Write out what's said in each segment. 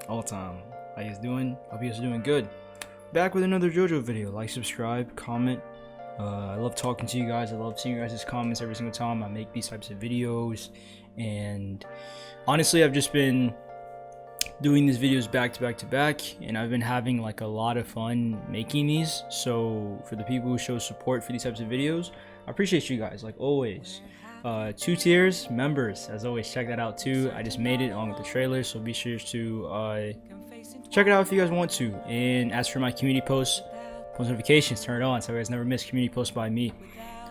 all the time. How you guys doing? Hope you guys are doing good. Back with another JoJo video. Like, subscribe, comment. I love talking to you guys. I love seeing you guys' comments every single time I make these types of videos. And honestly, I've just been doing these videos back to back to back, and I've been having like a lot of fun making these. So for the people who show support for these types of videos, I appreciate you guys, like always. 2 tiers, members, as always, check that out too. I just made it along with the trailer, so be sure to check it out if you guys want to. And as for my community posts, post notifications, turn it on so you guys never miss community posts by me.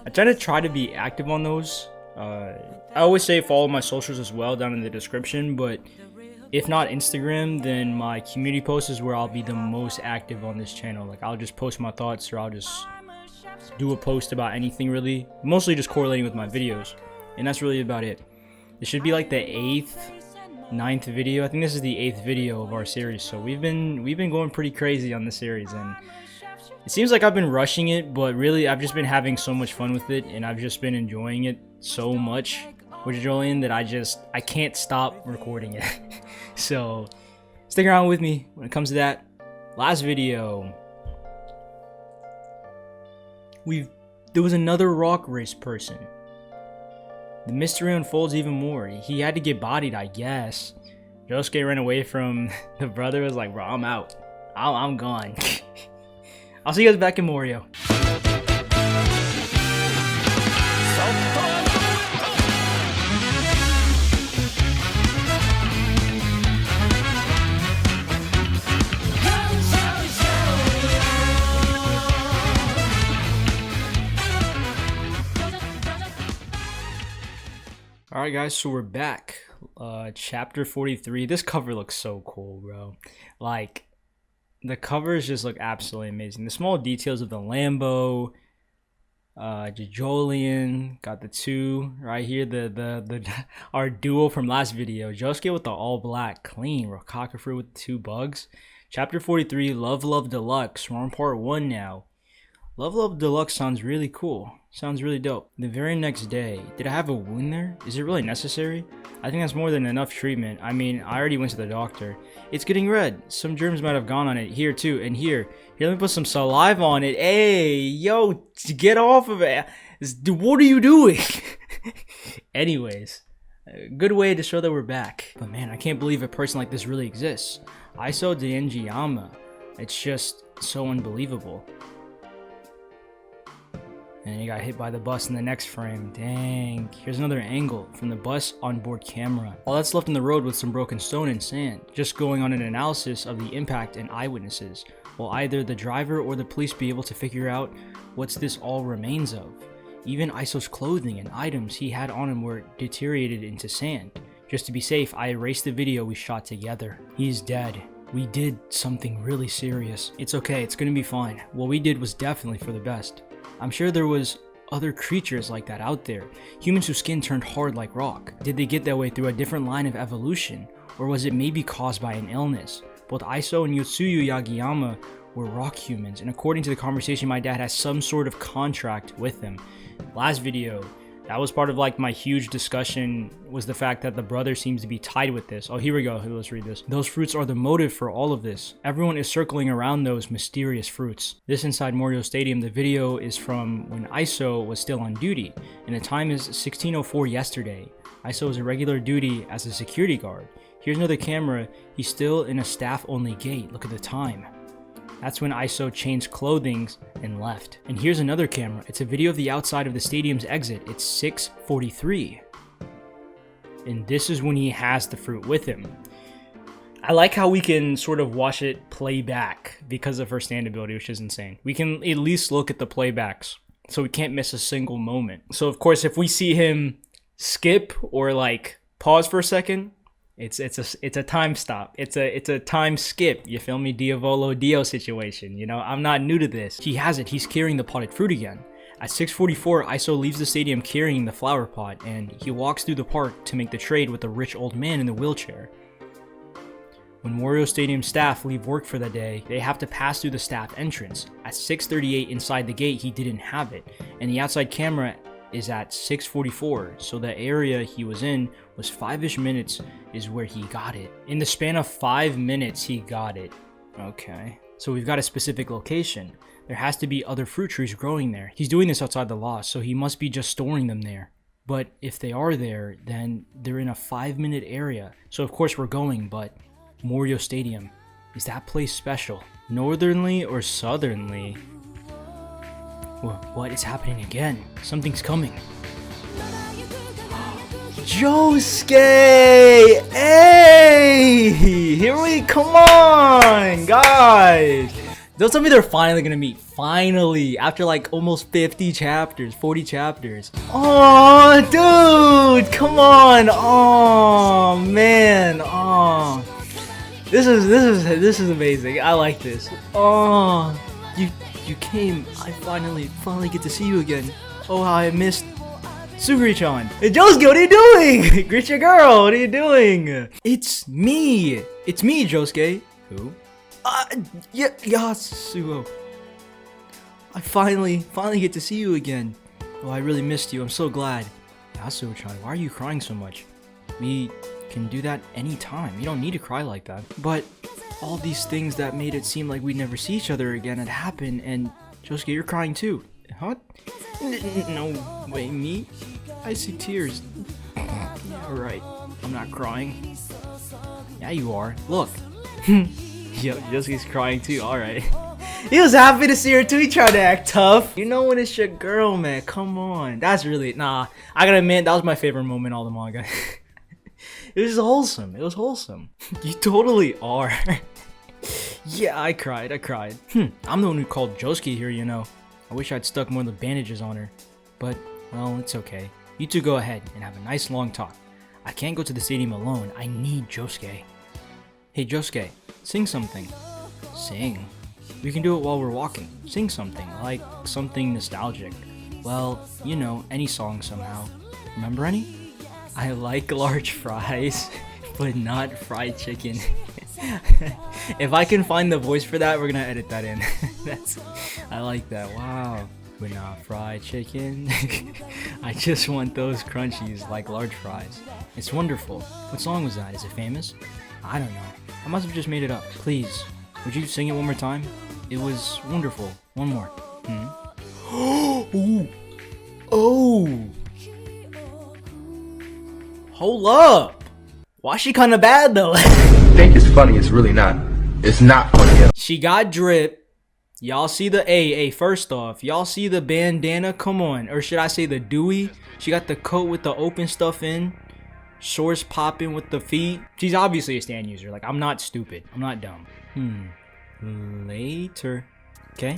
I try to be active on those. I always say follow my socials as well down in the description, but if not Instagram, then my community post is where I'll be the most active on this channel. Like, I'll just post my thoughts, or I'll just do a post about anything, really, mostly just correlating with my videos, and that's really about it. This should be like the 9th video. I think this is the 8th video of our series, so we've been going pretty crazy on this series, and it seems like I've been rushing it, but really I've just been having so much fun with it, and I've just been enjoying it so much with JOJOLION that I can't stop recording it. So stick around with me when it comes to that. Last video, there was another rock race person. The mystery unfolds even more. He had to get bodied, I guess. Josuke ran away from the brother. Was like, bro, I'm out. I'm gone. I'll see you guys back in Morio. Alright guys, so we're back. Chapter 43. This cover looks so cool, bro. Like, the covers just look absolutely amazing. The small details of the Lambo, JOJOLION, got the 2 right here, our duo from last video. Josuke with the all black, clean, Rokaka with the 2 bugs. Chapter 43, Love Deluxe. We're on part 1 now. Love Deluxe sounds really cool. Sounds really dope. The very next day, did I have a wound there? Is it really necessary? I think that's more than enough treatment. I mean, I already went to the doctor. It's getting red. Some germs might have gone on it. Here too, and here. Here, let me put some saliva on it. Hey, yo, get off of it. What are you doing? Anyways, a good way to show that we're back. But man, I can't believe a person like this really exists. Iso Denjiyama. It's just so unbelievable. And he got hit by the bus in the next frame. Dang. Here's another angle from the bus onboard camera. All that's left in the road with some broken stone and sand. Just going on an analysis of the impact and eyewitnesses. Will either the driver or the police be able to figure out what's this all remains of? Even Iso's clothing and items he had on him were deteriorated into sand. Just to be safe, I erased the video we shot together. He's dead. We did something really serious. It's okay, it's gonna be fine. What we did was definitely for the best. I'm sure there was other creatures like that out there, humans whose skin turned hard like rock. Did they get that way through a different line of evolution, or was it maybe caused by an illness? Both Iso and Yotsuyu Yagiyama were rock humans, and according to the conversation, my dad has some sort of contract with them. Last video, that was part of like my huge discussion, was the fact that the brother seems to be tied with this. Oh, here we go. Let's read this. Those fruits are the motive for all of this. Everyone is circling around those mysterious fruits. This inside Morio Stadium, the video is from when Iso was still on duty, and the time is 16:04 yesterday. Iso is a regular duty as a security guard. Here's another camera. He's still in a staff-only gate. Look at the time. That's when Iso changed clothing and left. And here's another camera. It's a video of the outside of the stadium's exit. It's 6:43. And this is when he has the fruit with him. I like how we can sort of watch it play back because of her stand ability, which is insane. We can at least look at the playbacks, so we can't miss a single moment. So of course, if we see him skip or like pause for a second, it's a time stop. It's a time skip. You feel me? Diavolo Dio situation. You know, I'm not new to this. He has it. He's carrying the potted fruit again. At 6:44, Iso leaves the stadium carrying the flower pot, and he walks through the park to make the trade with the rich old man in the wheelchair. When Wario Stadium staff leave work for the day, they have to pass through the staff entrance. At 6:38 inside the gate, he didn't have it, and the outside camera is at 6:44, so the area he was in was 5-ish minutes is where he got it. In the span of 5 minutes, he got it. Okay. So we've got a specific location. There has to be other fruit trees growing there. He's doing this outside the law, so he must be just storing them there. But if they are there, then they're in a 5-minute area. So of course we're going, but Morio Stadium, is that place special? Northernly or southerly? What is happening again? Something's coming. JOSEFUMI! Hey! Here we come on, guys! Don't tell me they're finally gonna meet. Finally! After like almost 50 chapters, 40 chapters. Oh, dude! Come on! Oh, man! Oh. This is amazing. I like this. Oh, you came. I finally get to see you again. Oh, how I missed Suguri-chan. Hey, Josuke, what are you doing? Greet your girl. What are you doing? It's me, Josuke. Who? Yasuo. I finally get to see you again. Oh, I really missed you. I'm so glad. Yasuo-chan, why are you crying so much? We can do that anytime. You don't need to cry like that. But all these things that made it seem like we'd never see each other again had happened, and Josuke, you're crying too. Huh? No way, me? I see tears. Yeah, right. I'm not crying. Yeah, you are. Look. Yo, Josuke's crying too. Alright. He was happy to see her too. He tried to act tough. You know when it's your girl, man. Come on. That's really... Nah. I gotta admit, that was my favorite moment in all the manga. It was wholesome. It was wholesome. You totally are. Yeah, I cried. I'm the one who called Josuke here, you know. I wish I'd stuck more of the bandages on her. But, well, it's okay. You two go ahead and have a nice long talk. I can't go to the stadium alone. I need Josuke. Hey, Josuke, sing something. Sing? We can do it while we're walking. Sing something, like something nostalgic. Well, you know, any song somehow. Remember any? I like large fries, but not fried chicken. If I can find the voice for that, we're gonna edit that in. I like that. Wow. But not fried chicken. I just want those crunchies like large fries. It's wonderful. What song was that? Is it famous? I don't know. I must have just made it up. Please, would you sing it one more time? It was wonderful. One more. Ooh. Oh. Hold up! Why she kinda bad though? Think it's funny, it's really not. It's not funny at all. She got drip. Y'all see the first off, y'all see the bandana? Come on. Or should I say the dewy? She got the coat with the open stuff in. Shorts popping with the feet. She's obviously a stand user. Like, I'm not stupid. I'm not dumb. Later. Okay.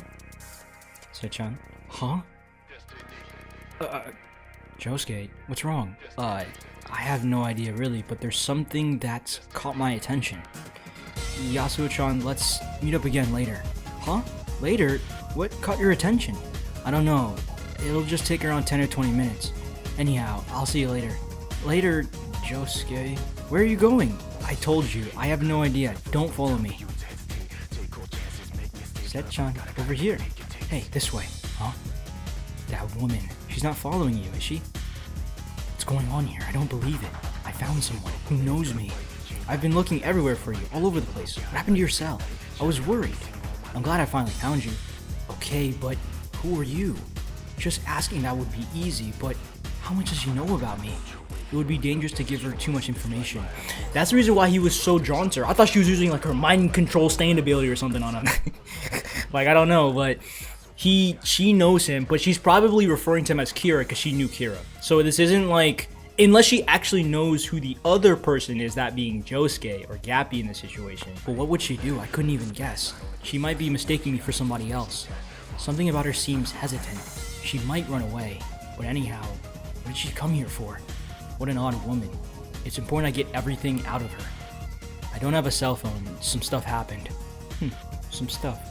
Sechan. Huh? Josuke, what's wrong? I have no idea really, but there's something that's caught my attention. Yasuo-chan, let's meet up again later. Huh? Later? What caught your attention? I don't know. It'll just take around 10 or 20 minutes. Anyhow, I'll see you later. Later, Josuke. Where are you going? I told you, I have no idea. Don't follow me. Set-chan, over here. Hey, this way. Huh? That woman. She's not following you, is she? What's going on here? I don't believe it. I found someone who knows me. I've been looking everywhere for you, all over the place. What happened to your cell? I was worried. I'm glad I finally found you. Okay, but who are you? Just asking that would be easy, but how much does she know about me? It would be dangerous to give her too much information. That's the reason why he was so drawn to her. I thought she was using like her mind control stand ability or something on him. Like, I don't know, but she knows him, but she's probably referring to him as Kira because she knew Kira. So this isn't like, unless she actually knows who the other person is, that being Josuke or Gappy in this situation. But what would she do? I couldn't even guess. She might be mistaking me for somebody else. Something about her seems hesitant. She might run away. But anyhow, what did she come here for? What an odd woman. It's important I get everything out of her. I don't have a cell phone. Some stuff happened. Some stuff.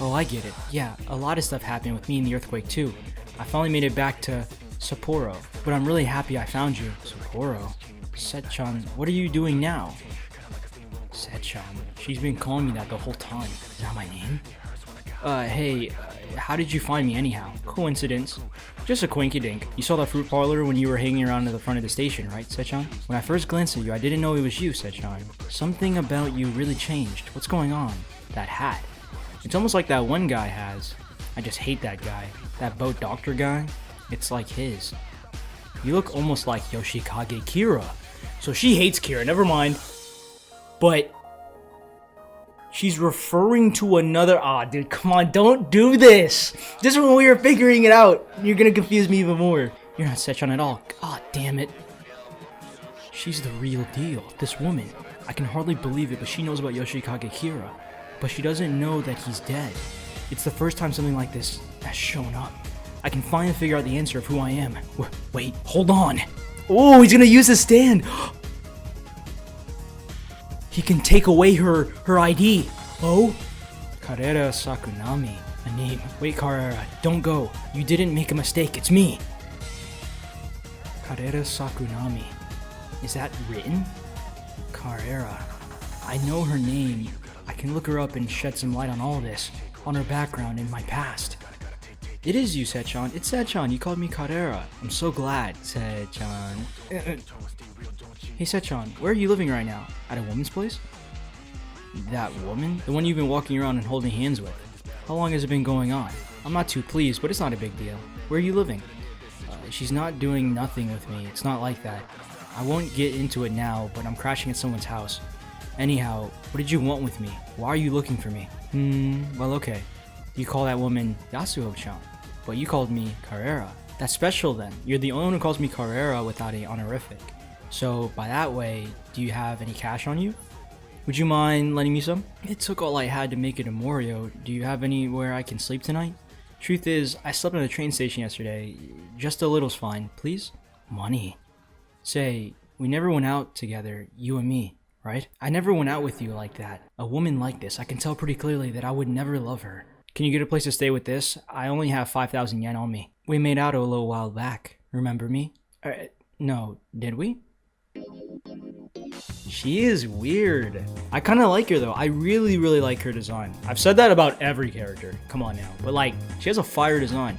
Oh, I get it. Yeah, a lot of stuff happened with me in the earthquake too. I finally made it back to Sapporo, but I'm really happy I found you. Sapporo? Set-chan, what are you doing now? Set-chan, she's been calling me that the whole time. Is that my name? Hey, how did you find me anyhow? Coincidence. Just a quinky dink. You saw the fruit parlor when you were hanging around at the front of the station, right, Sechan? When I first glanced at you, I didn't know it was you, Sechan. Something about you really changed. What's going on? That hat. It's almost like that one guy has. I just hate that guy. That boat doctor guy. It's like his. You look almost like Yoshikage Kira. So she hates Kira, never mind. But she's referring to another. Ah, dude, come on, don't do this. Just when we were figuring it out, you're gonna confuse me even more. You're not Sechan at all. God damn it. She's the real deal. This woman. I can hardly believe it, but she knows about Yoshikage Kira. But she doesn't know that he's dead. It's the first time something like this has shown up. I can finally figure out the answer of who I am. Wait, hold on. Oh, he's gonna use his stand. He can take away her ID. Oh? Karera Sakunami. A name. Wait, Karera, don't go. You didn't make a mistake, it's me. Karera Sakunami. Is that written? Karera. I know her name. I can look her up and shed some light on all this. On her background and my past. It is you, Sechan. It's Sechan. You called me Karera. I'm so glad, Sechan. Hey, Sechan, where are you living right now? At a woman's place? That woman? The one you've been walking around and holding hands with. How long has it been going on? I'm not too pleased, but it's not a big deal. Where are you living? She's not doing nothing with me. It's not like that. I won't get into it now, but I'm crashing at someone's house. Anyhow, what did you want with me? Why are you looking for me? Well, okay. You call that woman Yasuo-chan, but you called me Karera. That's special then. You're the only one who calls me Karera without a honorific. So, by that way, do you have any cash on you? Would you mind lending me some? It took all I had to make it to Morio. Do you have anywhere I can sleep tonight? Truth is, I slept at a train station yesterday. Just a little's fine, please? Money. Say, we never went out together, you and me, right? I never went out with you like that. A woman like this, I can tell pretty clearly that I would never love her. Can you get a place to stay with this? I only have 5,000 yen on me. We made out a little while back. Remember me? No, did we? She is weird. I kind of like her though. I really like her design. I've said that about every character. Come on now. But like, she has a fire design.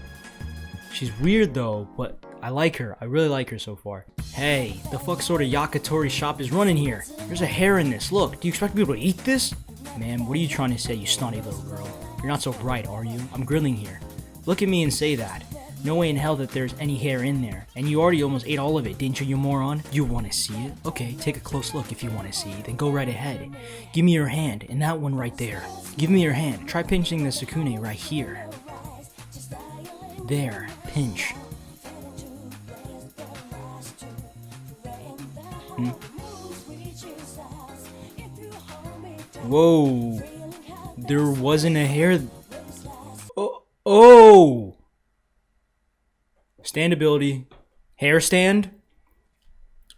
She's weird though, but I like her. I really like her so far. Hey, the fuck sort of yakitori shop is running here? There's a hair in this. Look, do you expect people to eat this? Man, what are you trying to say, you snotty little girl? You're not so bright, are you? I'm grilling here. Look at me and say that. No way in hell that there's any hair in there. And you already almost ate all of it, didn't you, you moron? You want to see it? Okay, take a close look if you want to see. Then go right ahead. Give me your hand, and that one right there. Give me your hand. Try pinching the Sukune right here. There. Pinch. Whoa. There wasn't a hair. Oh! Stand ability. Hair stand?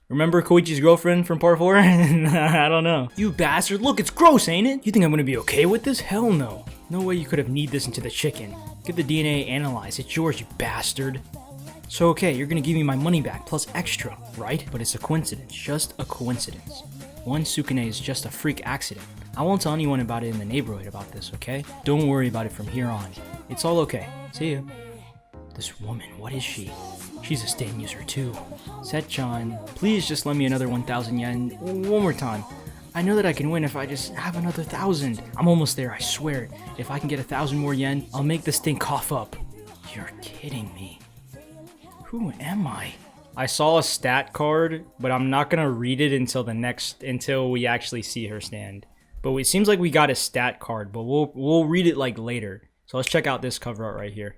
Remember Koichi's girlfriend from part 4? I don't know. You bastard, look, it's gross, ain't it? You think I'm gonna be okay with this? Hell no. No way you could have kneed this into the chicken. Get the DNA analyzed. It's yours, you bastard. So okay, you're gonna give me my money back, plus extra, right? But it's a coincidence, just a coincidence. One Sukune is just a freak accident. I won't tell anyone about it in the neighborhood about this, okay? Don't worry about it from here on. It's all okay. See ya. This woman, what is she? She's a stand user too. Sechan, please just lend me another 1,000 yen one more time. I know that I can win if I just have another 1,000. I'm almost there, I swear. If I can get 1,000 more yen, I'll make this thing cough up. You're kidding me. Who am I? I saw a stat card, but I'm not gonna read it until we actually see her stand. But it seems like we got a stat card, but we'll read it like later. So let's check out this cover art right here.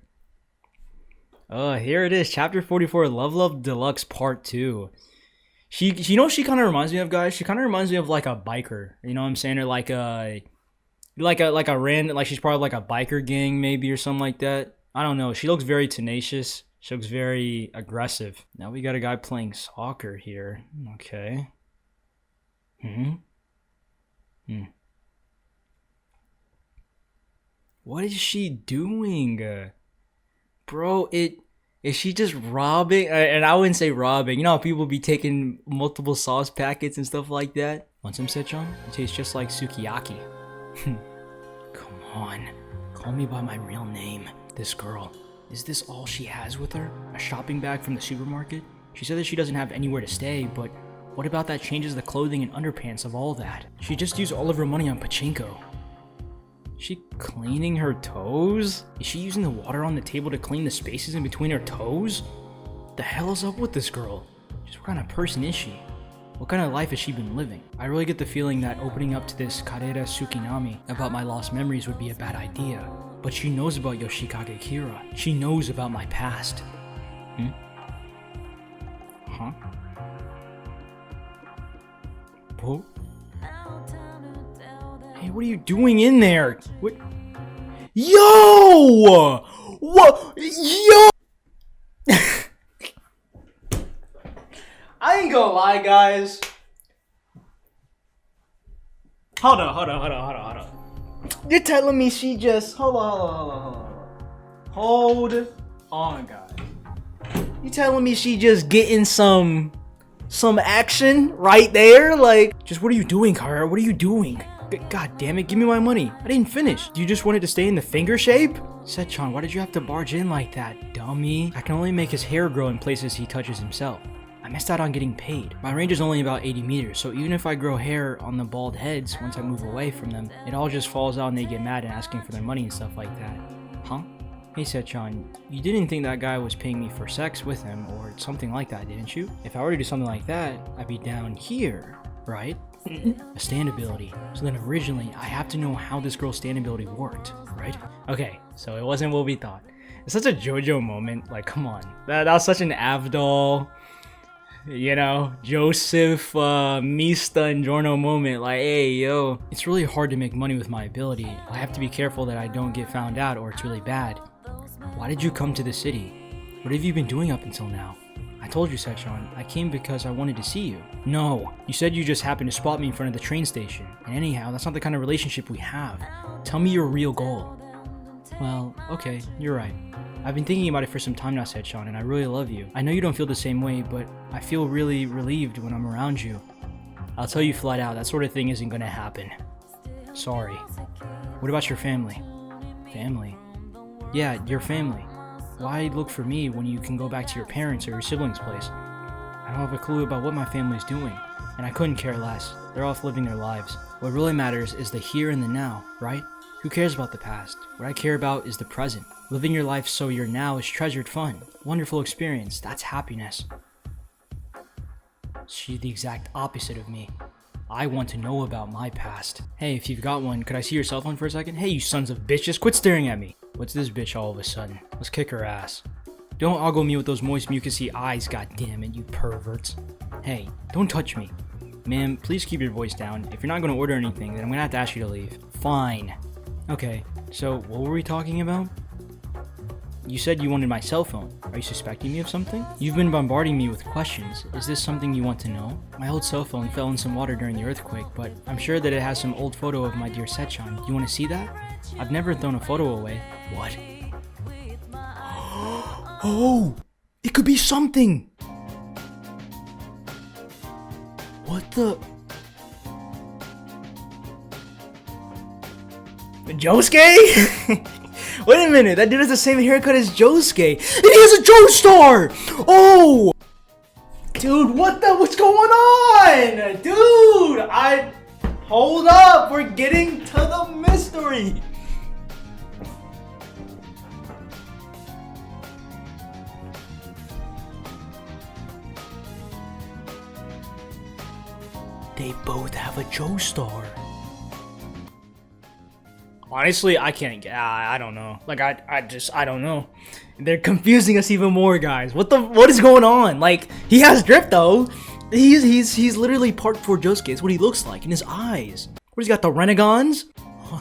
Here it is, Chapter 44, Love Deluxe Part 2. You know what she kind of reminds me of, guys? She kind of reminds me of like a biker. You know what I'm saying? Or like a random, like she's probably like a biker gang maybe or something like that. I don't know. She looks very tenacious. She looks very aggressive. Now we got a guy playing soccer here. Okay. What is she doing? Bro, is she just robbing? And I wouldn't say robbing. You know how people be taking multiple sauce packets and stuff like that? Want some Sechan? It tastes just like sukiyaki. Come on. Call me by my real name. This girl. Is this all she has with her? A shopping bag from the supermarket? She said that she doesn't have anywhere to stay, but what about that changes the clothing and underpants of all that? She just used all of her money on pachinko. She cleaning her toes? Is she using the water on the table to clean the spaces in between her toes? The hell is up with this girl? Just what kind of person is she? What kind of life has she been living? I really get the feeling that opening up to this Karera Sakunami about my lost memories would be a bad idea. But she knows about Yoshikage Kira. She knows about my past. Huh? Whoa. Hey, what are you doing in there? What? Yo! What? Yo! I ain't gonna lie, guys. Hold on. You're telling me she just... Hold on, guys. You telling me she just getting some action right there? Like, just what are you doing, Karera? What are you doing? God damn it, give me my money. I didn't finish. You just wanted to stay in the finger shape? Sechan, why did you have to barge in like that, dummy? I can only make his hair grow in places he touches himself. I missed out on getting paid. My range is only about 80 meters, so even if I grow hair on the bald heads once I move away from them, it all just falls out and they get mad and asking for their money and stuff like that. Huh? Hey Sechan, you didn't think that guy was paying me for sex with him or something like that, didn't you? If I were to do something like that, I'd be down here, right? A stand ability. So then originally, I have to know how this girl's stand ability worked, right? Okay, so it wasn't what we thought. It's such a JoJo moment, like come on. That was such an Avdol, you know, Joseph, Mista and Giorno moment, like, hey, yo. It's really hard to make money with my ability. I have to be careful that I don't get found out or it's really bad. Why did you come to the city? What have you been doing up until now? I told you, Sechan, I came because I wanted to see you. No, you said you just happened to spot me in front of the train station. And anyhow, that's not the kind of relationship we have. Tell me your real goal. Well, okay, you're right. I've been thinking about it for some time now, Sechan, and I really love you. I know you don't feel the same way, but I feel really relieved when I'm around you. I'll tell you flat out, that sort of thing isn't gonna happen. Sorry. What about your family? Family? Yeah, your family. Why look for me when you can go back to your parents or your siblings' place? I don't have a clue about what my family's doing, and I couldn't care less. They're off living their lives. What really matters is the here and the now, right? Who cares about the past? What I care about is the present. Living your life so your now is treasured fun. Wonderful experience, that's happiness. She's the exact opposite of me. I want to know about my past. Hey, if you've got one, could I see your cell phone for a second? Hey, you sons of bitches, quit staring at me. What's this bitch all of a sudden? Let's kick her ass. Don't ogle me with those moist mucusy eyes, goddammit, you perverts. Hey, don't touch me. Ma'am, please keep your voice down. If you're not going to order anything, then I'm going to have to ask you to leave. Fine. Okay, so what were we talking about? You said you wanted my cell phone. Are you suspecting me of something? You've been bombarding me with questions. Is this something you want to know? My old cell phone fell in some water during the earthquake, but I'm sure that it has some old photo of my dear Sechan. Do you want to see that? I've never thrown a photo away. What? Oh! It could be something! What the? Josuke? Wait a minute, that dude has the same haircut as Josuke. And he has a Joestar! Oh! Dude, what's going on? Dude, hold up, we're getting to the mystery. They both have a Joestar. Honestly, I can't get. I don't know. Like I don't know. They're confusing us even more, guys. What is going on? Like he has drip though. He's literally part 4 Josuke. It's what he looks like in his eyes. What he's got the renegons? Huh.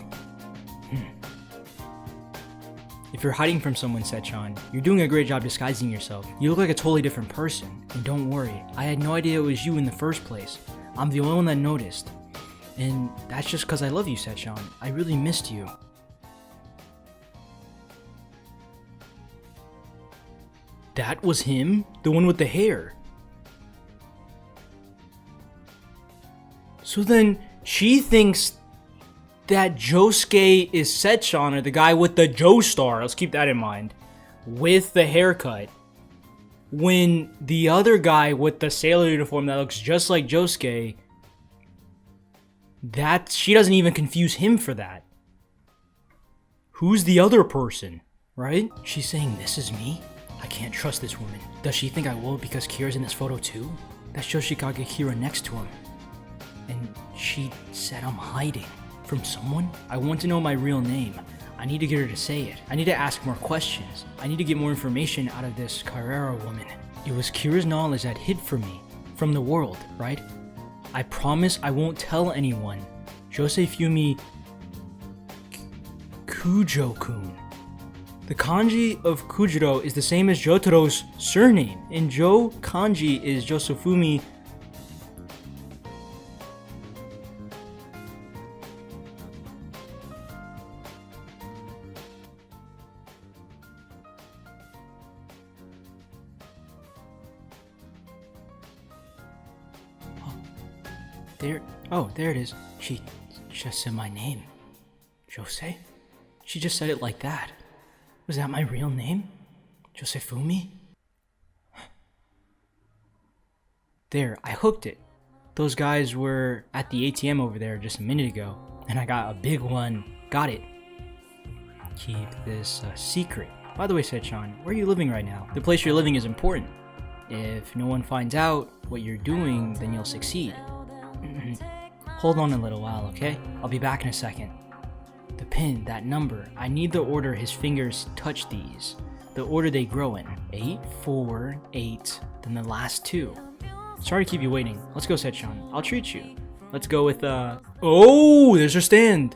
If you're hiding from someone, Sechan, you're doing a great job disguising yourself. You look like a totally different person. And don't worry, I had no idea it was you in the first place. I'm the only one that noticed. And that's just because I love you, Sechan. I really missed you. That was him? The one with the hair? So then, she thinks that Josuke is Setchan, or the guy with the Joestar, let's keep that in mind, with the haircut, when the other guy with the sailor uniform that looks just like Josuke, that she doesn't even confuse him for that. Who's the other person, right? She's saying, this is me? I can't trust this woman. Does she think I will because Kira's in this photo too? That's Yoshikage Kira next to him. And she said I'm hiding from someone? I want to know my real name. I need to get her to say it. I need to ask more questions. I need to get more information out of this Karera woman. It was Kira's knowledge that hid from me, from the world, right? I promise I won't tell anyone. JOSEFUMI KUJO-kun. The kanji of Kujiro is the same as Jotaro's surname, and Jo kanji is JOSEFUMI. There it is. She just said my name. Jose? She just said it like that. Was that my real name? JOSEFUMI? There, I hooked it. Those guys were at the ATM over there just a minute ago, and I got a big one. Got it. Keep this a secret. By the way, Setchan, where are you living right now? The place you're living is important. If no one finds out what you're doing, then you'll succeed. Hold on a little while, okay? I'll be back in a second. The pin, that number, I need the order his fingers touch these. The order they grow in. 8, 4, 8, then the last 2. Sorry to keep you waiting. Let's go, Setchan. I'll treat you. Let's go with, Oh, there's her stand.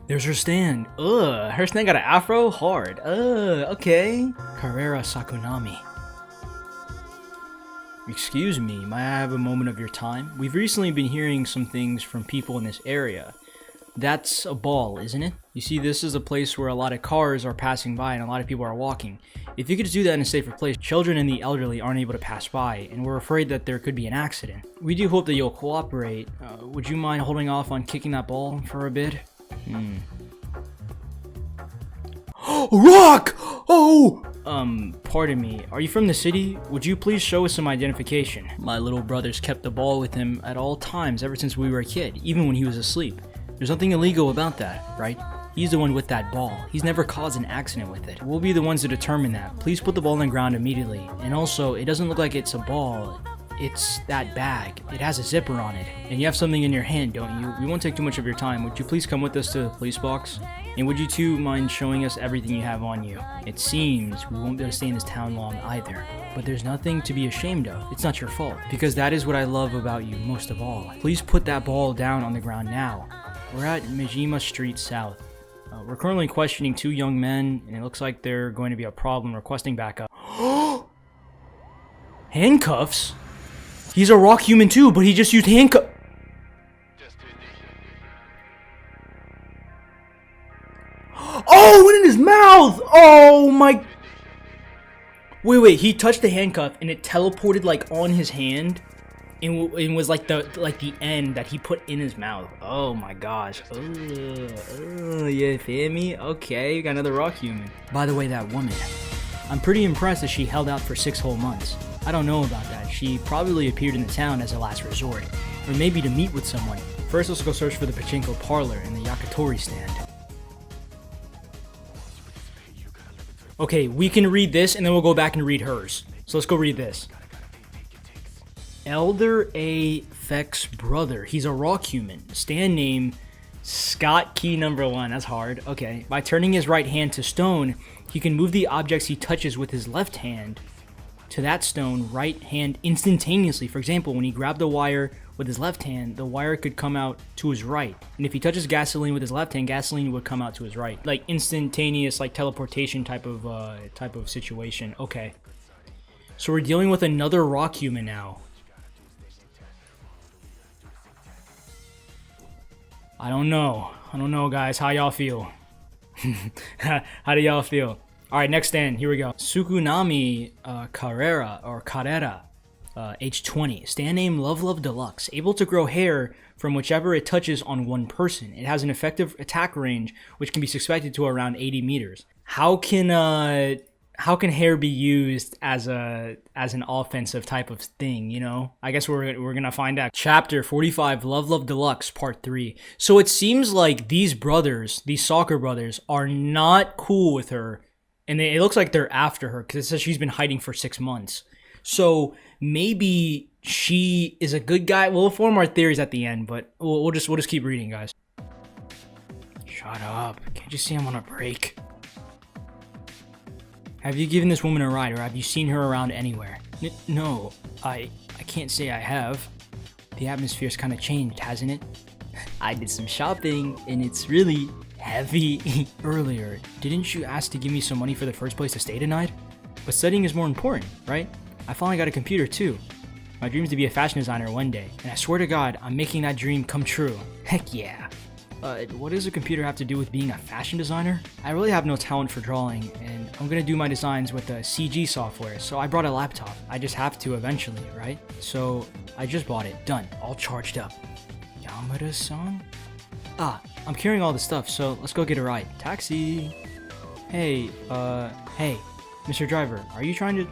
There's her stand. Her stand got an afro? Hard. Okay. Karera Sakunami. Excuse me, might I have a moment of your time? We've recently been hearing some things from people in this area. That's a ball, isn't it? You see, this is a place where a lot of cars are passing by and a lot of people are walking. If you could do that in a safer place, children and the elderly aren't able to pass by, and we're afraid that there could be an accident. We do hope that you'll cooperate. Would you mind holding off on kicking that ball for a bit? Rock! Oh! Pardon me, are you from the city? Would you please show us some identification? My little brother's kept the ball with him at all times ever since we were a kid, even when he was asleep. There's nothing illegal about that, right? He's the one with that ball. He's never caused an accident with it. We'll be the ones to determine that. Please put the ball on the ground immediately. And also, it doesn't look like it's a ball. It's that bag. It has a zipper on it. And you have something in your hand, don't you? We won't take too much of your time. Would you please come with us to the police box? And would you two mind showing us everything you have on you? It seems we won't be able to stay in this town long either. But there's nothing to be ashamed of. It's not your fault. Because that is what I love about you most of all. Please put that ball down on the ground now. We're at Mijima Street South. We're currently questioning 2 young men, and it looks like they're going to be a problem requesting backup. Handcuffs? He's a rock human too, but he just used handcuffs. Oh, went in his mouth! Oh my... Wait, he touched the handcuff and it teleported like on his hand and was like the end that he put in his mouth. Oh my gosh. You feel me? Okay, you got another rock human. By the way, that woman, I'm pretty impressed that she held out for 6 whole months. I don't know about that. She probably appeared in the town as a last resort, or maybe to meet with someone. First, let's go search for the pachinko parlor and the yakitori stand. Okay, we can read this and then we'll go back and read hers. So let's go read this. Elder A. Feck's brother. He's a rock human. Stand name Scott Key number 1. That's hard. Okay. By turning his right hand to stone, he can move the objects he touches with his left hand to that stone right hand instantaneously. For example, when he grabbed the wire with his left hand, the wire could come out to his right. And if he touches gasoline with his left hand, gasoline would come out to his right. Like instantaneous, like teleportation type of situation. Okay. So we're dealing with another rock human now. I don't know, guys. How y'all feel? How do y'all feel? All right, next stand. Here we go. Sakunami Karera or Karera. age 20. Stand name Love Love Deluxe. Able to grow hair from whichever it touches on one person. It has an effective attack range, which can be suspected to around 80 meters. How can hair be used as an offensive type of thing, you know? I guess we're gonna find out. Chapter 45, Love Love Deluxe, Part 3. So it seems like these brothers, these soccer brothers, are not cool with her, and it looks like they're after her, because it says she's been hiding for 6 months. So maybe she is a good guy. We'll form our theories at the end, but we'll just keep reading, guys. Shut up. Can't you see I'm on a break? Have you given this woman a ride, or have you seen her around anywhere? No, I can't say I have. The atmosphere's kind of changed, hasn't it? I did some shopping, and it's really heavy. Earlier, didn't you ask to give me some money for the first place to stay tonight? But studying is more important, right? I finally got a computer too. My dream is to be a fashion designer one day, and I swear to God, I'm making that dream come true. Heck yeah. What does a computer have to do with being a fashion designer? I really have no talent for drawing, and I'm gonna do my designs with the CG software, so I brought a laptop. I just have to eventually, right? So I just bought it. Done. All charged up. Yamada-san? Ah, I'm carrying all the stuff, so let's go get a ride. Taxi! Hey, Mr. Driver, are you trying to...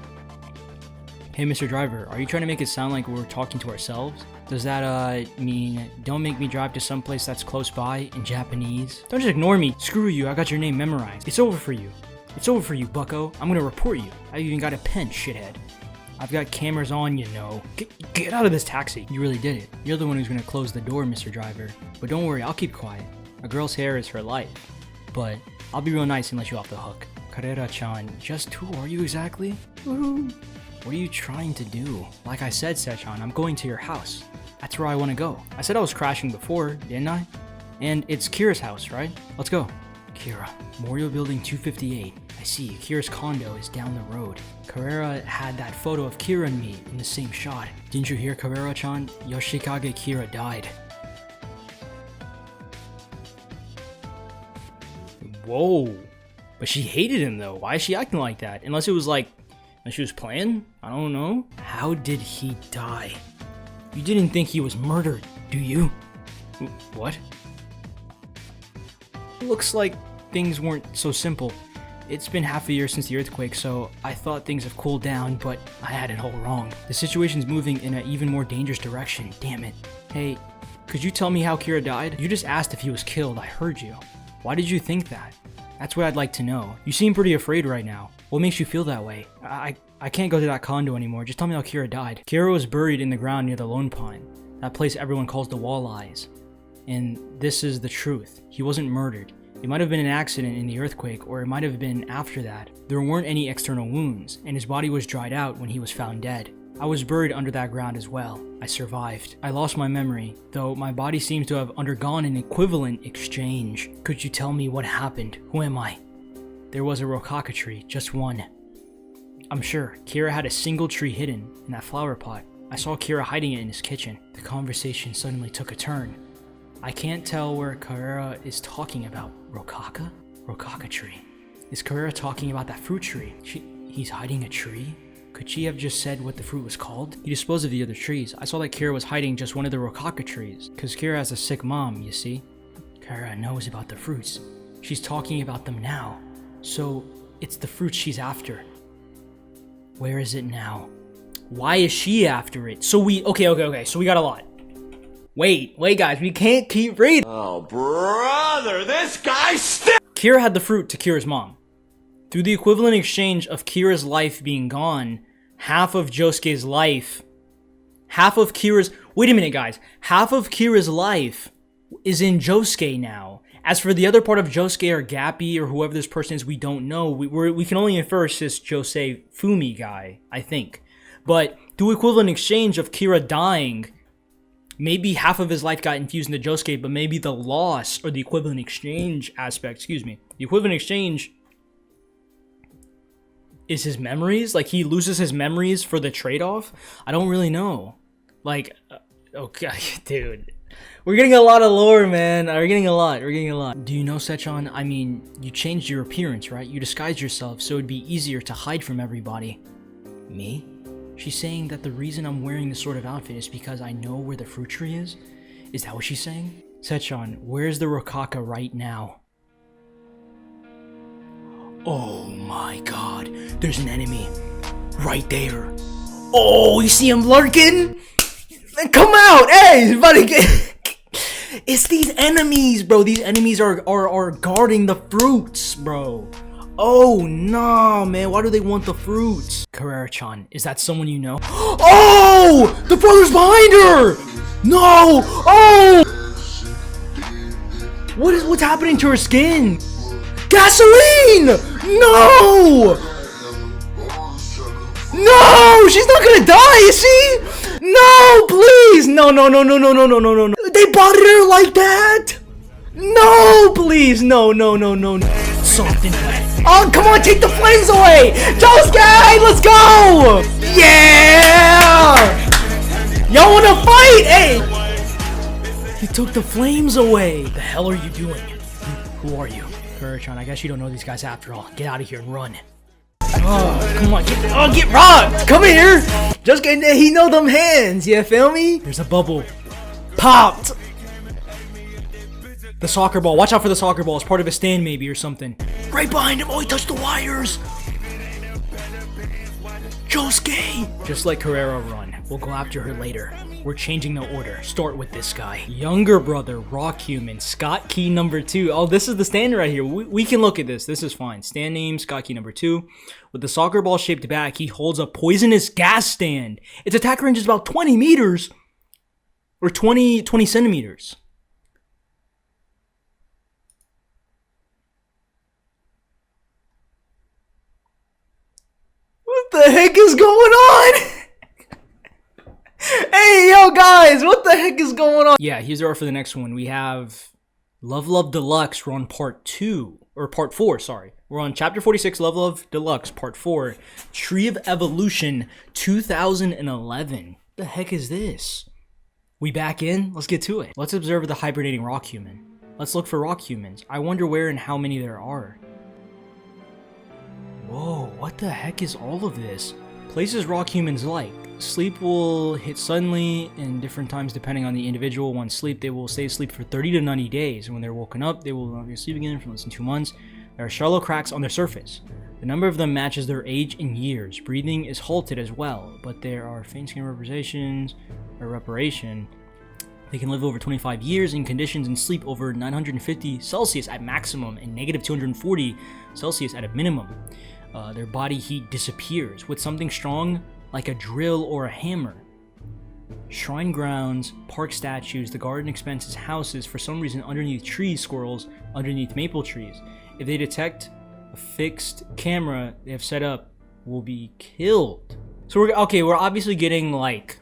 Hey, Mr. Driver, are you trying to make it sound like we're talking to ourselves? Does that, mean, don't make me drive to someplace that's close by in Japanese? Don't just ignore me. Screw you, I got your name memorized. It's over for you. It's over for you, bucko. I'm gonna report you. I even got a pen, shithead. I've got cameras on, you know. Get out of this taxi. You really did it. You're the one who's gonna close the door, Mr. Driver. But don't worry, I'll keep quiet. A girl's hair is her life. But I'll be real nice and let you off the hook. Karera-chan, just who are you exactly? Woohoo! What are you trying to do? Like I said, Sechan, I'm going to your house. That's where I want to go. I said I was crashing before, didn't I? And it's Kira's house, right? Let's go. Kira, Memorial Building 258. I see, Kira's condo is down the road. Karera had that photo of Kira and me in the same shot. Didn't you hear, Karera-chan? Yoshikage Kira died. Whoa. But she hated him though. Why is she acting like that? Unless it was like, she was playing? I don't know. How did he die? You didn't think he was murdered, do you? What? Looks like things weren't so simple. It's been half a year since the earthquake, so I thought things have cooled down, but I had it all wrong. The situation's moving in an even more dangerous direction, damn it. Hey, could you tell me how Kira died? You just asked if he was killed, I heard you. Why did you think that? That's what I'd like to know. You seem pretty afraid right now. What makes you feel that way? I can't go to that condo anymore. Just tell me how Kira died. Kira was buried in the ground near the Lone Pine, that place everyone calls the Walleyes. And this is the truth. He wasn't murdered. It might have been an accident in the earthquake, or it might have been after that. There weren't any external wounds, and his body was dried out when he was found dead. I was buried under that ground as well. I survived. I lost my memory, though my body seems to have undergone an equivalent exchange. Could you tell me what happened? Who am I? There was a Rokaka tree, just one. I'm sure Kira had a single tree hidden in that flower pot. I saw Kira hiding it in his kitchen. The conversation suddenly took a turn. I can't tell where Karera is talking about. Rokaka? Rokaka tree. Is Karera talking about that fruit tree? He's hiding a tree? Could she have just said what the fruit was called? He disposed of the other trees. I saw that Kira was hiding just one of the Rokaka trees. Cause Kira has a sick mom, you see? Karera knows about the fruits. She's talking about them now. So, it's the fruit she's after. Where is it now? Why is she after it? So okay, so we got a lot. Wait, guys, we can't keep reading. Oh, brother, this guy's still. Kira had the fruit to Kira's mom. Through the equivalent exchange of Kira's life being gone, half of Josuke's life, wait a minute, guys. Half of Kira's life is in Josuke now. As for the other part of Josuke or 𝐚𝐽 or whoever this person is, we don't know. We can only infer it's this JOSEFUMI guy, I think. But through equivalent exchange of Kira dying, maybe half of his life got infused into Josuke, but maybe the loss or the equivalent exchange aspect, the equivalent exchange is his memories. Like he loses his memories for the trade-off. I don't really know. Like, okay, dude. We're getting a lot of lore, man. We're getting a lot. Do you know, Sechan? I mean, you changed your appearance, right? You disguised yourself so it'd be easier to hide from everybody. Me? She's saying that the reason I'm wearing this sort of outfit is because I know where the fruit tree is? Is that what she's saying? Sechan, where's the Rokaka right now? Oh my god, there's an enemy right there. Oh, you see him lurking? Come out! Hey, buddy! It's these enemies, bro. These enemies are guarding the fruits, bro. Oh, nah, man. Why do they want the fruits? Karera-chan, is that someone you know? Oh! The brother's behind her! No! Oh! What's happening to her skin? Gasoline! No! No! She's not gonna die, is she? No, please! No. They bought her like that? No, please! No. Something. Oh, come on, take the flames away! Josuke, let's go! Yeah! Y'all wanna fight? Hey! He took the flames away. The hell are you doing? Who are you? Karera-chan, I guess you don't know these guys after all. Get out of here and run. Oh, come on, get rocked! Come here! Just getting he know them hands, you feel me? There's a bubble. Popped! The soccer ball, watch out for the soccer ball. It's part of a stand maybe or something. Right behind him, oh he touched the wires! Josuke! Just let Karera run. We'll go after her later. We're changing the order. Start with this guy. Younger brother, Rock Human, 𝐶𝐞 number 2. Oh, this is the stand right here. We can look at this. This is fine. Stand name, 𝐶𝐞 number 2. With the soccer ball shaped back, he holds a poisonous gas stand. Its attack range is about 20 meters. Or 20 centimeters. What the heck is going on? Hey, yo, guys, what the heck is going on? Yeah, here's our for the next one. We have Love Deluxe. We're on part 2, or part 4, sorry. We're on chapter 46, Love Deluxe, part 4. Tree of Evolution 2011. What the heck is this? We back in? Let's get to it. Let's observe the hibernating rock human. Let's look for rock humans. I wonder where and how many there are. Whoa, what the heck is all of this? Places rock humans like. Sleep will hit suddenly in different times depending on the individual. Once sleep, they will stay asleep for 30 to 90 days. When they're woken up, they will not be asleep again for less than 2 months. There are shallow cracks on their surface. The number of them matches their age in years. Breathing is halted as well, but there are faint skin representations or reparation. They can live over 25 years in conditions and sleep over 950 Celsius at maximum and negative 240 Celsius at a minimum. Their body heat disappears with something strong like a drill or a hammer. Shrine grounds, park statues, the garden expenses, houses, for some reason underneath trees, squirrels, underneath maple trees. If they detect a fixed camera they have set up, will be killed. So we're obviously getting like,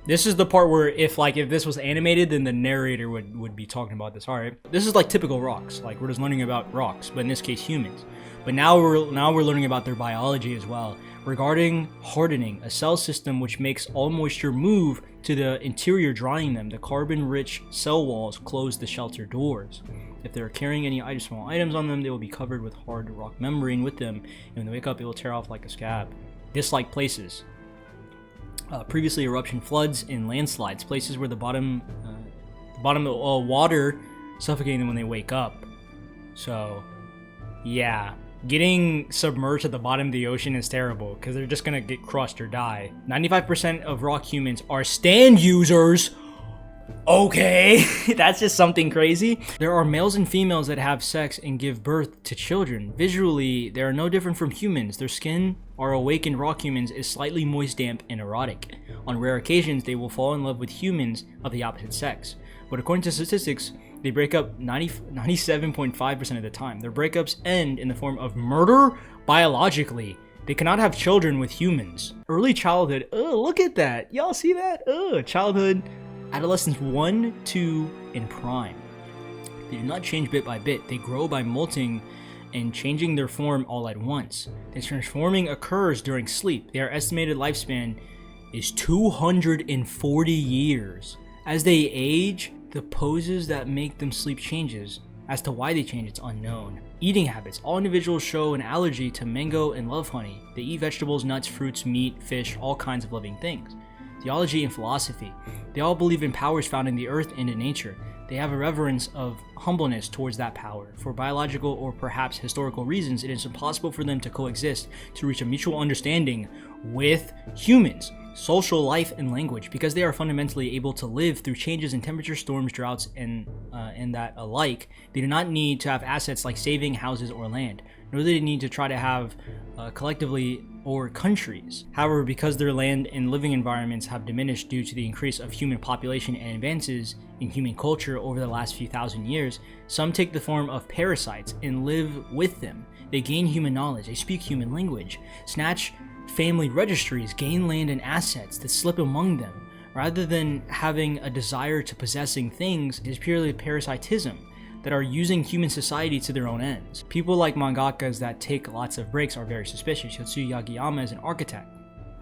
this is the part where if this was animated, then the narrator would be talking about this. All right, this is like typical rocks. Like we're just learning about rocks, but in this case humans. But now we're learning about their biology as well. Regarding hardening, a cell system which makes all moisture move to the interior, drying them. The carbon-rich cell walls close the shelter doors. If they're carrying any small items on them, they will be covered with hard rock membrane with them. And when they wake up, it will tear off like a scab. Dislike places. Previously eruption floods and landslides. Places where the bottom of water suffocating them when they wake up. So, yeah. Getting submerged at the bottom of the ocean is terrible because they're just gonna get crushed or die. 95% of rock humans are stand users. Okay, that's just something crazy. There are males and females that have sex and give birth to children. Visually, they are no different from humans. Their skin, our awakened rock humans, is slightly moist, damp, and erotic. On rare occasions, they will fall in love with humans of the opposite sex. But according to statistics, they break up 97.5% of the time. Their breakups end in the form of murder biologically. They cannot have children with humans. Early childhood, look at that. Y'all see that? Childhood, adolescence 1, 2, and prime. They do not change bit by bit. They grow by molting and changing their form all at once. This transforming occurs during sleep. Their estimated lifespan is 240 years. As they age, the poses that make them sleep changes. As to why they change, it's unknown. Eating habits. All individuals show an allergy to mango and love honey. They eat vegetables, nuts, fruits, meat, fish, all kinds of living things. Theology and philosophy. They all believe in powers found in the earth and in nature. They have a reverence of humbleness towards that power. For biological or perhaps historical reasons, it is impossible for them to coexist to reach a mutual understanding with humans. Social life and language, because they are fundamentally able to live through changes in temperature, storms, droughts, and that alike. They do not need to have assets like saving, houses, or land, nor do they need to try to have collectively or countries. However, because their land and living environments have diminished due to the increase of human population and advances in human culture over the last few thousand years, some take the form of parasites and live with them. They gain human knowledge, they speak human language, snatch family registries, gain land and assets that slip among them. Rather than having a desire to possessing things, it is purely parasitism that are using human society to their own ends. People like mangakas that take lots of breaks are very suspicious. Yotsuya Yagiyama is an architect.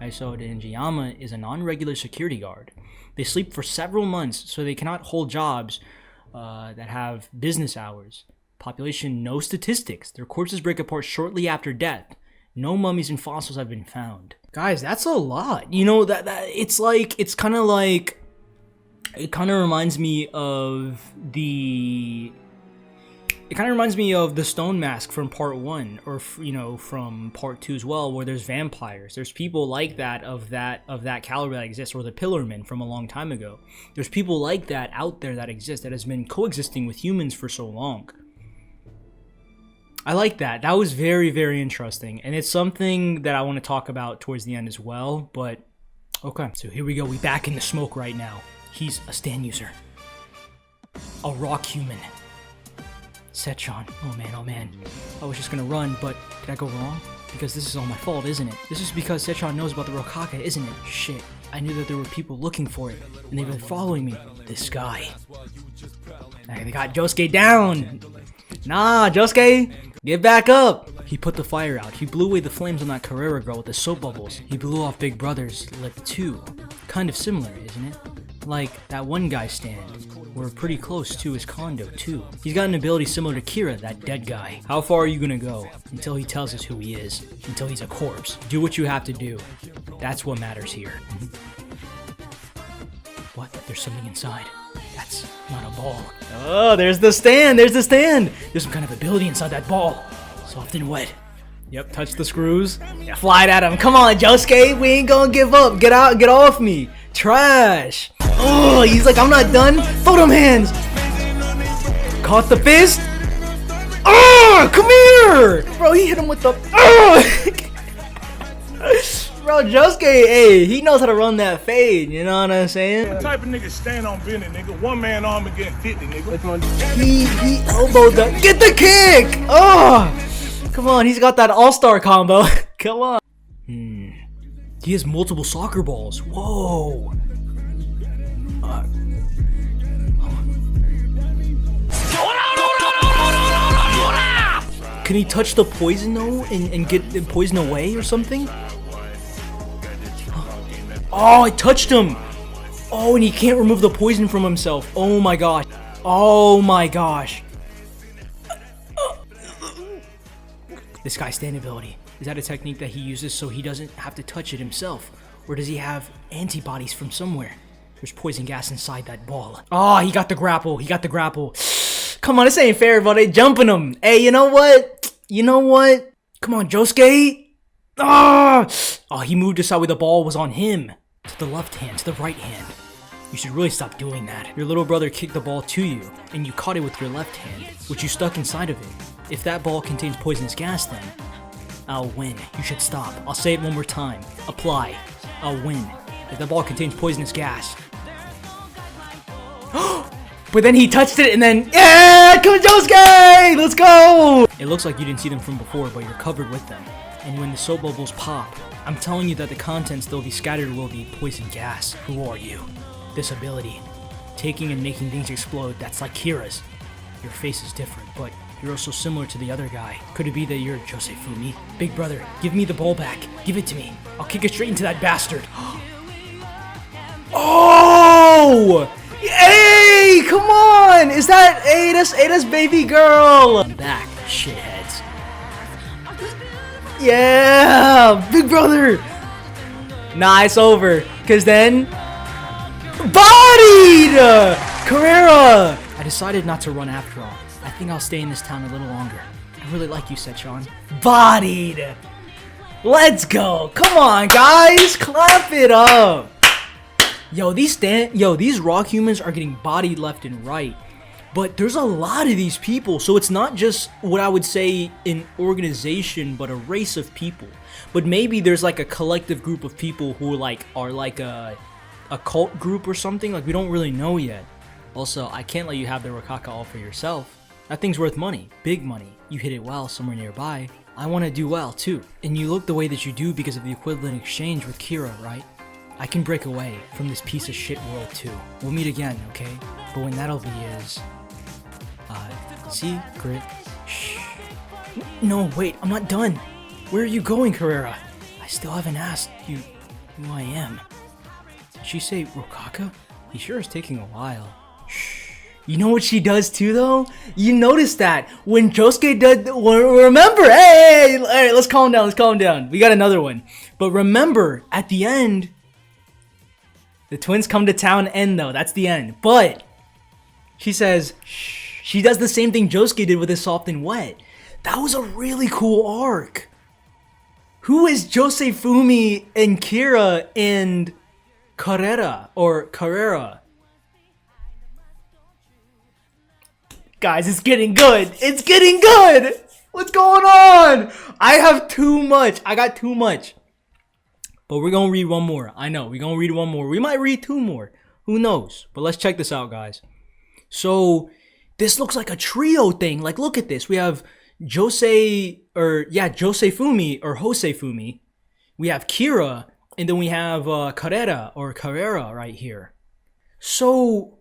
Aiso Denjiyama is a non-regular security guard. They sleep for several months, so they cannot hold jobs that have business hours. Population, no statistics. Their corpses break apart shortly after death. No mummies and fossils have been found. Guys, that's a lot. You know, that it kind of reminds me of the stone mask from part 1, or from part 2 as well, where there's vampires. There's people like that of that caliber that exists, or the Pillarmen from a long time ago. There's people like that out there that exist, that has been coexisting with humans for so long. I like that. That was very, very interesting. And it's something that I want to talk about towards the end as well. But, okay. So here we go. We back in the smoke right now. He's a stand user. A rock human. Setchan. Oh man, oh man. I was just going to run, but did I go wrong? Because this is all my fault, isn't it? This is because Setchan knows about the Rokaka, isn't it? Shit. I knew that there were people looking for it, and they've been following me. This guy. They got Josuke down. Nah, Josuke, get back up! He put the fire out. He blew away the flames on that Karera girl with the soap bubbles. He blew off Big Brother's lip too. Kind of similar, isn't it? Like that one guy's stand. We're pretty close to his condo too. He's got an ability similar to Kira, that dead guy. How far are you gonna go? Until he tells us who he is. Until he's a corpse. Do what you have to do. That's what matters here. What? There's something inside. That's not a ball. Oh, there's the stand! There's the stand! There's some kind of ability inside that ball. Soft and wet. Yep, touch the screws. Yeah, fly it at him. Come on, Josuke! We ain't gonna give up. Get out, get off me. Trash! Oh, he's like, I'm not done. Throw them hands! Caught the fist! Oh, come here! Bro, he hit him with the... Oh! Bro, Josuke, hey, he knows how to run that fade, you know what I'm saying? What type of nigga stand on business, nigga? One man arm against 50, nigga. He elbowed the... Get the kick! Oh! Come on, he's got that all-star combo. Come on. He has multiple soccer balls. Whoa. Can he touch the poison though and get the poison away or something? Oh, I touched him! Oh, and he can't remove the poison from himself. Oh my gosh. Oh my gosh. This guy's stand ability. Is that a technique that he uses so he doesn't have to touch it himself? Or does he have antibodies from somewhere? There's poison gas inside that ball. Oh, he got the grapple. He got the grapple. Come on, this ain't fair, but they jumping him. Hey, you know what? You know what? Come on, Josuke. Oh, he moved aside where the ball was on him. To the left hand, to the right hand. You should really stop doing that. Your little brother kicked the ball to you, and you caught it with your left hand, which you stuck inside of it. If that ball contains poisonous gas, then I'll win. You should stop. I'll say it one more time. Apply. I'll win. If the ball contains poisonous gas. But then he touched it and then, yeah, Josuke! Let's go! It looks like you didn't see them from before, but you're covered with them. And when the soap bubbles pop, I'm telling you that the contents they'll be scattered will be poison gas. Who are you? This ability. Taking and making things explode, that's like Kira's. Your face is different, but you're also similar to the other guy. Could it be that you're JOSEFUMI? Big brother, give me the ball back. Give it to me. I'll kick it straight into that bastard. Oh! Hey, come on! Is that 𝐴 baby girl! I'm back, shitheads. Yeah! Big brother! Nah, it's over. Cause then... Bodied! Karera! I decided not to run after all. I think I'll stay in this town a little longer. I really like you, Sechan. Bodied! Let's go! Come on, guys! Clap it up! Yo, these rock humans are getting bodied left and right. But there's a lot of these people, so it's not just what I would say an organization, but a race of people. But maybe there's like a collective group of people who are like a cult group or something. Like, we don't really know yet. Also, I can't let you have the Rokaka all for yourself. That thing's worth money, big money. You hit it well somewhere nearby. I want to do well too. And you look the way that you do because of the equivalent exchange with Kira, right? I can break away from this piece of shit world too. We'll meet again, okay? But when that'll be is... secret. Shh. No, wait, I'm not done. Where are you going, Karera? I still haven't asked you who I am. Did she say Rokaka? He sure is taking a while. Shh. You know what she does too, though? You notice that when Josuke does... Remember, hey, let's calm down, We got another one. But remember, at the end, the twins come to town end, though. That's the end. But she says, shh. She does the same thing Josuke did with his soft and wet. That was a really cool arc. Who is JOSEFUMI and Kira and Karera or Karera? Guys, it's getting good. It's getting good. What's going on? I have too much. I got too much. But we're going to read one more. I know. We're going to read one more. We might read two more. Who knows? But let's check this out, guys. So... this looks like a trio thing. Like, look at this. We have JOSEFUMI or JOSEFUMI. We have Kira, and then we have Karera or Karera right here. So,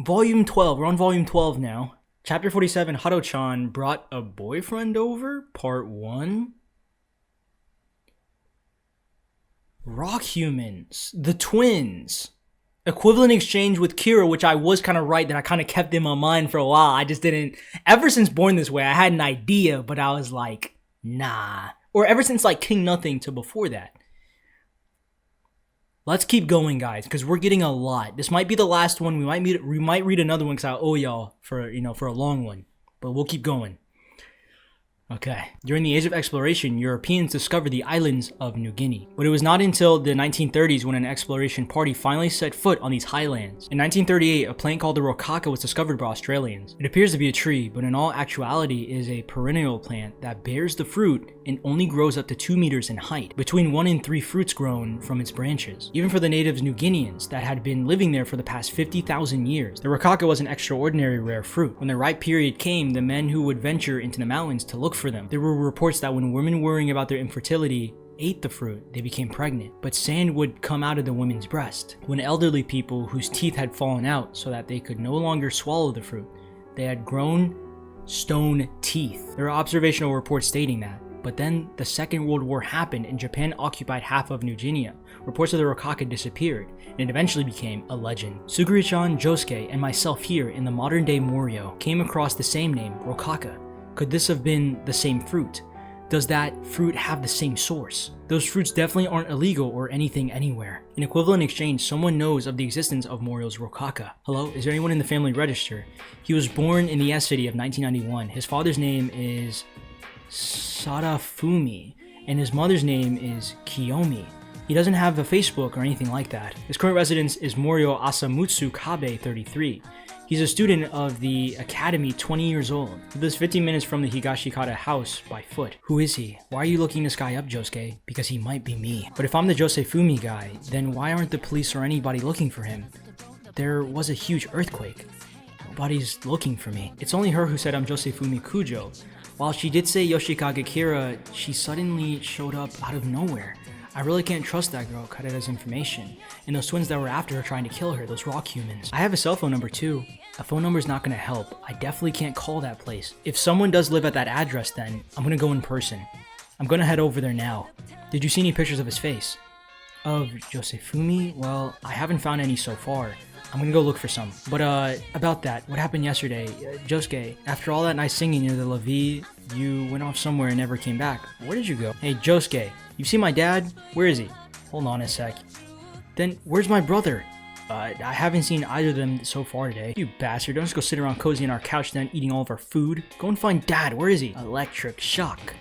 volume 12. We're on volume 12 now. Chapter 47, Haro-chan brought a boyfriend over, part 1. Rock humans, the twins. Equivalent exchange with Kira, which I was kind of right, that I kind of kept in my mind for a while. I just didn't... Ever since Born This Way, I had an idea, but I was like, nah. Or ever since like King Nothing to before that. Let's keep going, guys, because we're getting a lot. This might be the last one. We might read another one because I owe y'all for a long one. But we'll keep going. Okay. During the Age of Exploration, Europeans discovered the islands of New Guinea. But it was not until the 1930s when an exploration party finally set foot on these highlands. In 1938, a plant called the Rokaka was discovered by Australians. It appears to be a tree, but in all actuality is a perennial plant that bears the fruit and only grows up to 2 meters in height. Between 1 and 3 fruits grown from its branches. Even for the natives New Guineans that had been living there for the past 50,000 years, the Rokaka was an extraordinary rare fruit. When the ripe period came, the men who would venture into the mountains to look for them. There were reports that when women worrying about their infertility ate the fruit, they became pregnant, but sand would come out of the women's breast. When elderly people whose teeth had fallen out so that they could no longer swallow the fruit, they had grown stone teeth. There are observational reports stating that. But then the Second World War happened and Japan occupied half of New Guinea. Reports of the Rokaka disappeared, and it eventually became a legend. Suguri-chan, Josuke, and myself here in the modern day Morio came across the same name, Rokaka. Could this have been the same fruit? Does that fruit have the same source? Those fruits definitely aren't illegal or anything anywhere. In equivalent exchange, someone knows of the existence of Morio's Rokaka. Hello, is there anyone in the family register? He was born in the S-City of 1991. His father's name is Sarafumi, and his mother's name is Kiyomi. He doesn't have a Facebook or anything like that. His current residence is Morio Asamutsu Kabe 33. He's a student of the academy, 20 years old. He lives 15 minutes from the Higashikata house by foot. Who is he? Why are you looking this guy up, Josuke? Because he might be me. But if I'm the JOSEFUMI guy, then why aren't the police or anybody looking for him? There was a huge earthquake. Nobody's looking for me. It's only her who said I'm JOSEFUMI KUJO. While she did say Yoshikage Kira, she suddenly showed up out of nowhere. I really can't trust that girl, Karera's information, and those twins that were after her trying to kill her, those rock humans. I have a cell phone number too. A phone number's not gonna help. I definitely can't call that place. If someone does live at that address, then I'm gonna go in person. I'm gonna head over there now. Did you see any pictures of his face? Of JOSEFUMI? Well, I haven't found any so far. I'm gonna go look for some. But about that, what happened yesterday? Josuke, after all that nice singing near the Lavi, you went off somewhere and never came back. Where did you go? Hey, Josuke, you see my dad? Where is he? Hold on a sec. Then where's my brother? I haven't seen either of them so far today. You bastard, don't just go sit around cozy on our couch then eating all of our food. Go and find Dad, where is he? Electric shock.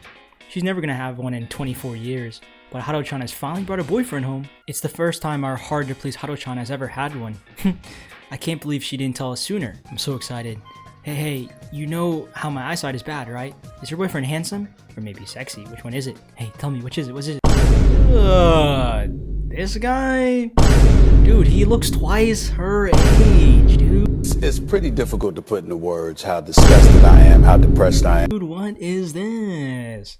She's never gonna have one in 24 years. But Hato-chan has finally brought a boyfriend home. It's the first time our hard-to-please Hato-chan has ever had one. I can't believe she didn't tell us sooner. I'm so excited. Hey, you know how my eyesight is bad, right? Is your boyfriend handsome? Or maybe sexy? Which one is it? Hey, tell me, which is it? What's it? This guy? Dude, he looks twice her age, dude. It's pretty difficult to put into words how disgusted I am, how depressed I am. Dude, what is this?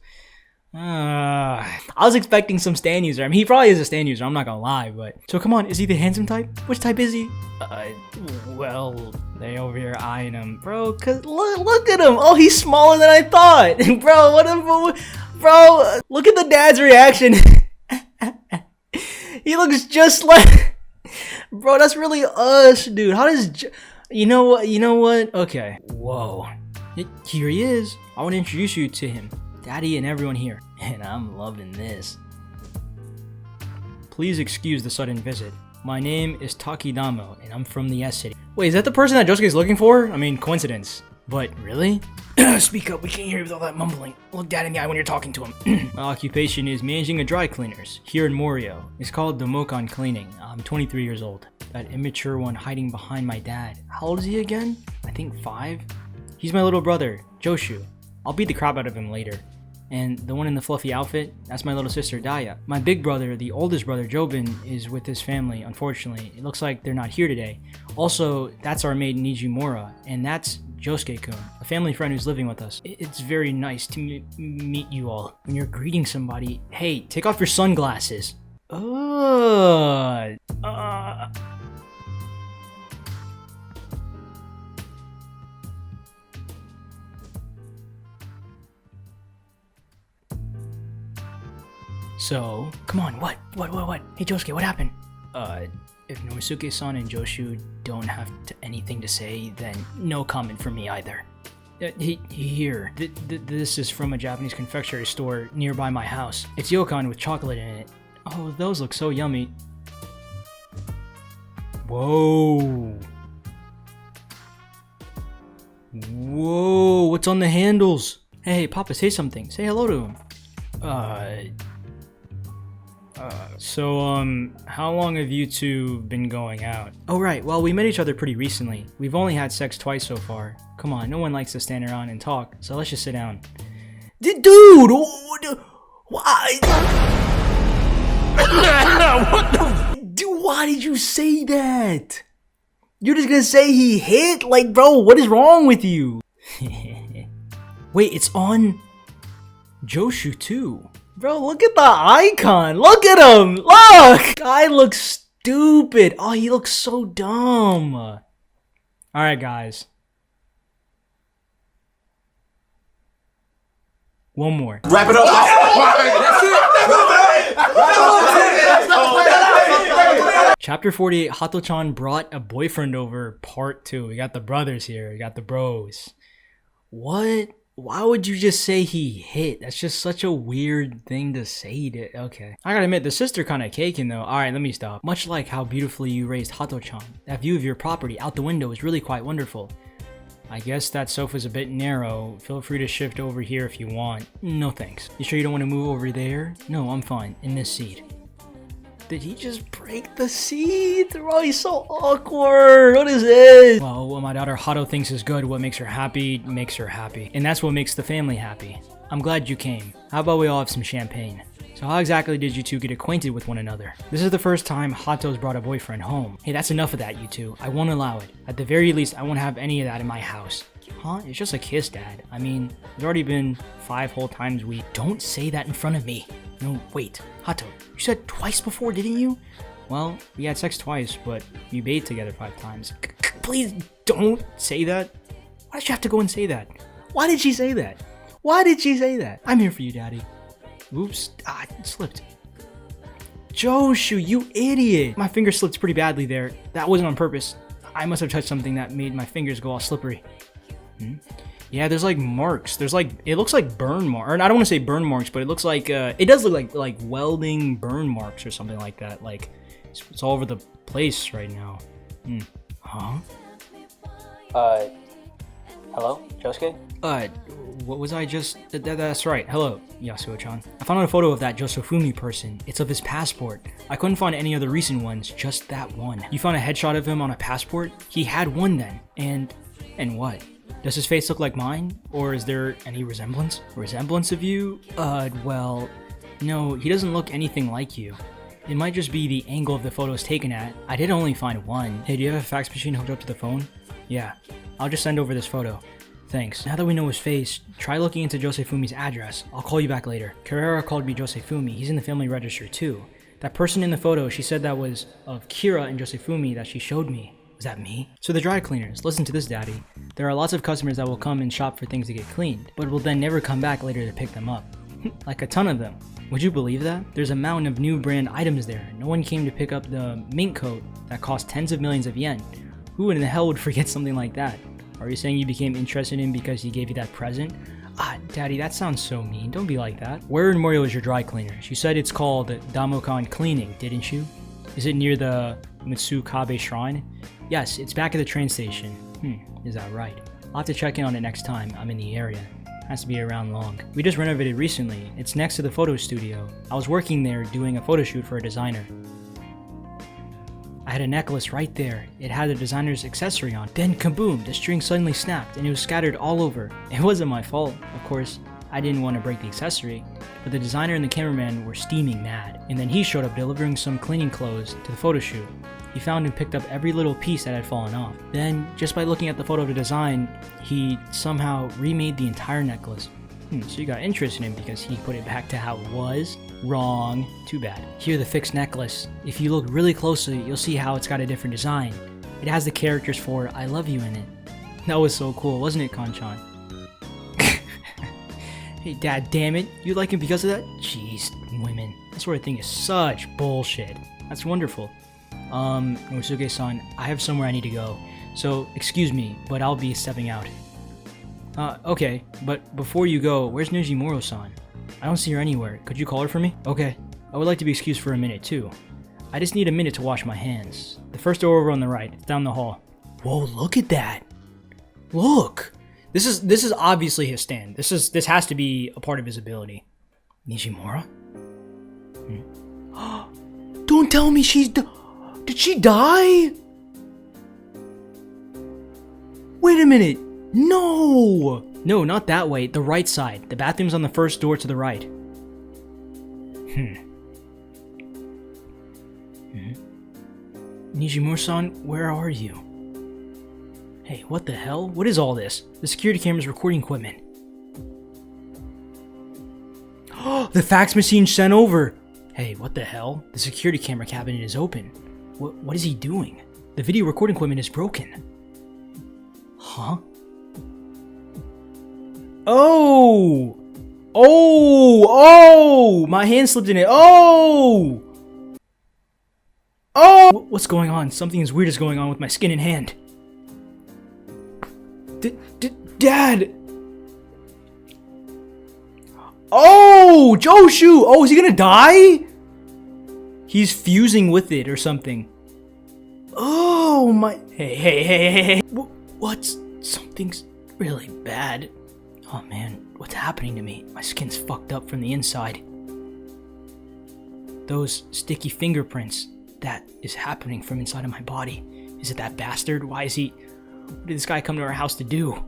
I was expecting some stan user. I mean, he probably is a stan user, I'm not gonna lie, but... So come on, is he the handsome type? Which type is he? Well, they over here eyeing him. Bro, cause look at him! Oh, he's smaller than I thought! Bro, bro, look at the dad's reaction! He looks just like... Bro, that's really us, dude. How does... You know what? Okay. Whoa. Here he is. I want to introduce you to him. Daddy and everyone here. And I'm loving this. Please excuse the sudden visit. My name is Takidamo, and I'm from the S City. Wait, is that the person that Josuke's looking for? I mean, coincidence. But really? Speak up, we can't hear you with all that mumbling. Look Dad in the eye when you're talking to him. My occupation is managing a dry cleaners here in Morio. It's called Domokan Cleaning. I'm 23 years old. That immature one hiding behind my dad. How old is he again? I think 5? He's my little brother, Joshu. I'll beat the crap out of him later. And the one in the fluffy outfit, that's my little sister, Daya. My big brother, the oldest brother, Jobin, is with his family, unfortunately. It looks like they're not here today. Also, that's our maid, Nijimura, and that's Josuke-kun, a family friend who's living with us. It's very nice to meet you all. When you're greeting somebody, hey, take off your sunglasses. So, come on, what? Hey Josuke, what happened? If Norisuke-san and Joshu don't have anything to say, then no comment from me either. Here, this is from a Japanese confectionery store nearby my house. It's ryokan with chocolate in it. Oh, those look so yummy. Whoa. Whoa, what's on the handles? Hey, Papa, say something. Say hello to him. So, how long have you two been going out? Oh, right. Well, we met each other pretty recently. We've only had sex twice so far. Come on, no one likes to stand around and talk, so let's just sit down. Dude! Why? What the? Dude, why did you say that? You're just gonna say he hit? Like, bro, what is wrong with you? Wait, it's on Joshu too. Bro, look at the icon. Look at him. Look. Guy looks stupid. Oh, he looks so dumb. All right, guys. One more. Wrap it up. Chapter 48, Hato-chan brought a boyfriend over, part 2. We got the brothers here. We got the bros. What? Why would you just say he hit? That's just such a weird thing to say. Okay. I gotta admit, the sister kinda caking though. Alright, let me stop. Much like how beautifully you raised Hato-chan, that view of your property out the window is really quite wonderful. I guess that sofa's a bit narrow. Feel free to shift over here if you want. No thanks. You sure you don't want to move over there? No, I'm fine. In this seat. Did he just break the seat? Bro, he's so awkward. What is this? Well, what my daughter Hato thinks is good, what makes her happy, makes her happy. And that's what makes the family happy. I'm glad you came. How about we all have some champagne? So how exactly did you two get acquainted with one another? This is the first time Hato's brought a boyfriend home. Hey, that's enough of that, you two. I won't allow it. At the very least, I won't have any of that in my house. Huh? It's just a kiss, Dad. I mean, it's already been 5 whole times we... Don't say that in front of me. No, wait. Hato, you said twice before, didn't you? Well, we had sex twice, but we bathed together 5 times. Please don't say that. Why did you have to go and say that? Why did she say that? Why did she say that? I'm here for you, Daddy. Oops. It slipped. Joshu, you idiot! My finger slipped pretty badly there. That wasn't on purpose. I must have touched something that made my fingers go all slippery. Yeah, there's like marks. There's like, it looks like burn marks. Or I don't want to say burn marks, but it looks like, it does look like welding burn marks or something like that. Like, it's all over the place right now. Huh? Hello, Josuke? What was I just... that's right. Hello, Yasuo-chan. I found a photo of that JOSEFUMI person. It's of his passport. I couldn't find any other recent ones, just that one. You found a headshot of him on a passport? He had one then. And what? Does his face look like mine? Or is there any resemblance? Resemblance of you? Well... No, he doesn't look anything like you. It might just be the angle of the photo is taken at. I did only find one. Hey, do you have a fax machine hooked up to the phone? Yeah. I'll just send over this photo. Thanks. Now that we know his face, try looking into JOSEFUMI's address. I'll call you back later. Karera called me JOSEFUMI. He's in the family register too. That person in the photo, she said that was of Kira and JOSEFUMI that she showed me. Was that me? So the dry cleaners, listen to this, daddy. There are lots of customers that will come and shop for things to get cleaned, but will then never come back later to pick them up. Like a ton of them. Would you believe that? There's a mountain of new brand items there. No one came to pick up the mink coat that cost tens of millions of yen. Who in the hell would forget something like that? Are you saying you became interested in him because he gave you that present? Daddy, that sounds so mean. Don't be like that. Where in Morio is your dry cleaners? You said it's called Damokan Cleaning, didn't you? Is it near the Mitsukabe Shrine? Yes, it's back at the train station. Is that right? I'll have to check in on it next time I'm in the area. Has to be around long. We just renovated recently. It's next to the photo studio. I was working there doing a photo shoot for a designer. I had a necklace right there. It had the designer's accessory on. Then kaboom, the string suddenly snapped and it was scattered all over. It wasn't my fault. Of course, I didn't want to break the accessory, but the designer and the cameraman were steaming mad. And then he showed up delivering some cleaning clothes to the photo shoot. He found and picked up every little piece that had fallen off. Then, just by looking at the photo of the design, he somehow remade the entire necklace. So you got interested in him because he put it back to how it was? Wrong. Too bad. Here, the fixed necklace. If you look really closely, you'll see how it's got a different design. It has the characters for I love you in it. That was so cool, wasn't it, Kanchan? Hey, dad, damn it. You like him because of that? Jeez, women. That sort of thing is such bullshit. That's wonderful. Nosuke-san, I have somewhere I need to go. So, excuse me, but I'll be stepping out. Okay, but before you go, where's Nijimuro-san? I don't see her anywhere. Could you call her for me? Okay. I would like to be excused for a minute, too. I just need a minute to wash my hands. The first door over on the right. It's down the hall. Whoa, look at that! Look! This is obviously his stand. This has to be a part of his ability. Nijimura? Don't tell me she's did she die? Wait a minute. No! No, not that way. The right side. The bathroom's on the first door to the right. Nijimura-san, where are you? Hey, what the hell? What is all this? The security camera's recording equipment. The fax machine sent over! Hey, what the hell? The security camera cabinet is open. What is he doing? The video recording equipment is broken. Huh? Oh! Oh! Oh! My hand slipped in it. Oh! Oh! What's going on? Something as weird is going on with my skin and hand. Dad! Oh! Joshu! Oh, is he gonna die? He's fusing with it or something. Oh my... Hey. What's... Something's really bad. Oh man, what's happening to me? My skin's fucked up from the inside. Those sticky fingerprints. That is happening from inside of my body. Is it that bastard? Why is he... What did this guy come to our house to do?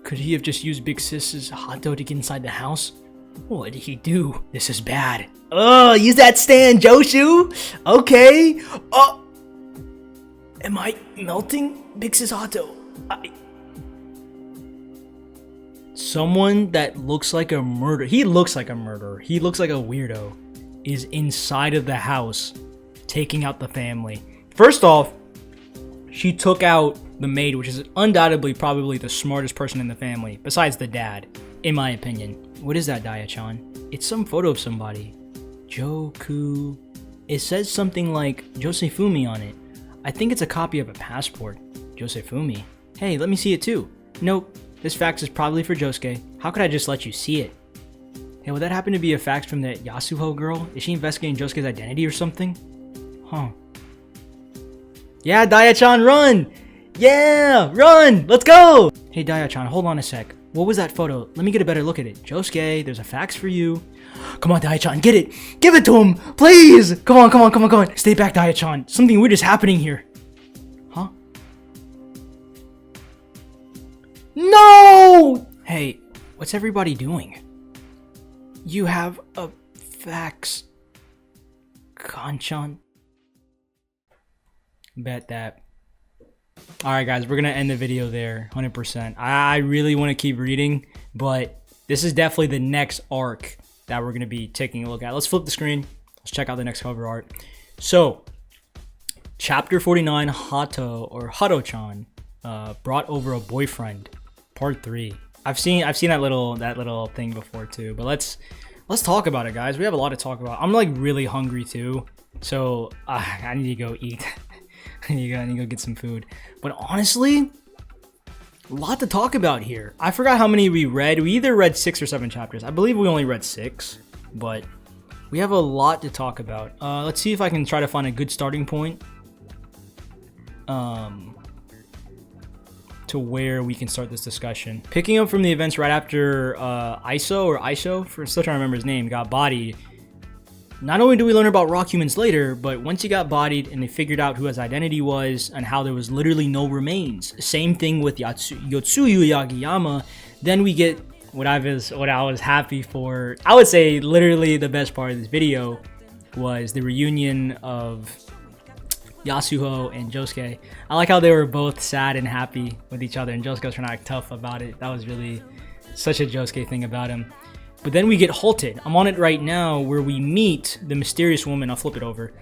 Could he have just used Big Sis's hot dog to get inside the house? What did he do? This is bad. Oh, use that stand, Joshu! Okay. Oh! Am I melting Big Sis hot dog? Someone that looks like a murderer. He looks like a murderer. He looks like a weirdo. Is inside of the house taking out the family. First off, she took out the maid, which is undoubtedly probably the smartest person in the family, besides the dad, in my opinion. What is that, Daya-chan? It's some photo of somebody. Joku. It says something like JOSEFUMI on it. I think it's a copy of a passport. JOSEFUMI. Hey, let me see it too. Nope, this fax is probably for Josuke. How could I just let you see it? Hey, would that happen to be a fax from that Yasuho girl? Is she investigating Josuke's identity or something? Huh. Yeah, Daya-chan, run! Yeah, run! Let's go! Hey, Daya-chan, hold on a sec. What was that photo? Let me get a better look at it. Josuke, there's a fax for you. Come on, Daya-chan, get it! Give it to him! Please! Come on, come on, come on, come on. Stay back, Daya-chan. Something weird is happening here. Huh? No! Hey, what's everybody doing? You have a fax. Kanchan. Bet that. Alright guys, we're gonna end the video there, 100%. I really want to keep reading, but this is definitely the next arc that we're gonna be taking a look at. Let's flip the screen. Let's check out the next cover art. So, chapter 49, Hato or Hato-chan brought over a boyfriend, part 3. I've seen that little thing before too, but let's talk about it, guys. We have a lot to talk about. I'm like really hungry too, so I need to go eat. I need to go get some food. But honestly, a lot to talk about here. I forgot how many we read. We either read 6 or 7 chapters. I believe we only read 6, but we have a lot to talk about. Let's see if I can try to find a good starting point to where we can start this discussion. Picking up from the events right after Aisho, still trying to remember his name, got bodied. Not only do we learn about rock humans later, but once he got bodied and they figured out who his identity was and how there was literally no remains. Same thing with Yotsuyu Yagiyama. Then we get what I was happy for. I would say literally the best part of this video was the reunion of Yasuho and Josuke. I like how they were both sad and happy with each other, and Josuke was trying to act tough about it. That was really such a Josuke thing about him. But then we get halted. I'm on it right now, where we meet the mysterious woman. I'll flip it over.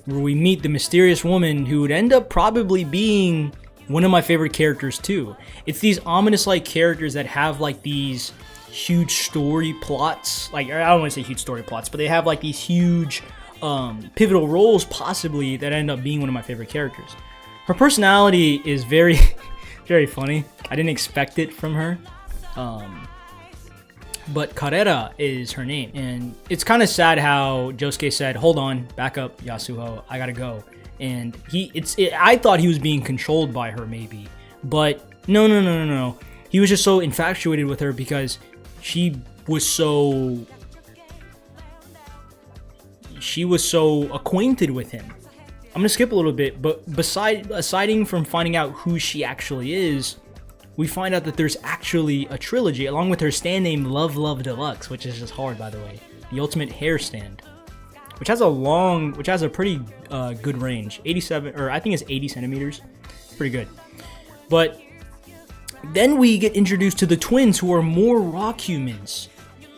Where we meet the mysterious woman who would end up probably being one of my favorite characters too. It's these ominous-like characters that have like these huge story plots. Like, I don't want to say huge story plots, but they have like these huge pivotal roles possibly that end up being one of my favorite characters. Her personality is very, very funny. I didn't expect it from her. But Karera is her name, and it's kind of sad how Josuke said, "Hold on, back up, Yasuho, I gotta go." And I thought he was being controlled by her maybe, but no. He was just so infatuated with her because she was so acquainted with him. I'm gonna skip a little bit, but aside from finding out who she actually is, we find out that there's actually a trilogy along with her stand name Love Deluxe, which is just hard, by the way. The ultimate hair stand, which has a pretty good range, 87, or I think it's 80 centimeters, pretty good. But then we get introduced to the twins, who are more rock humans,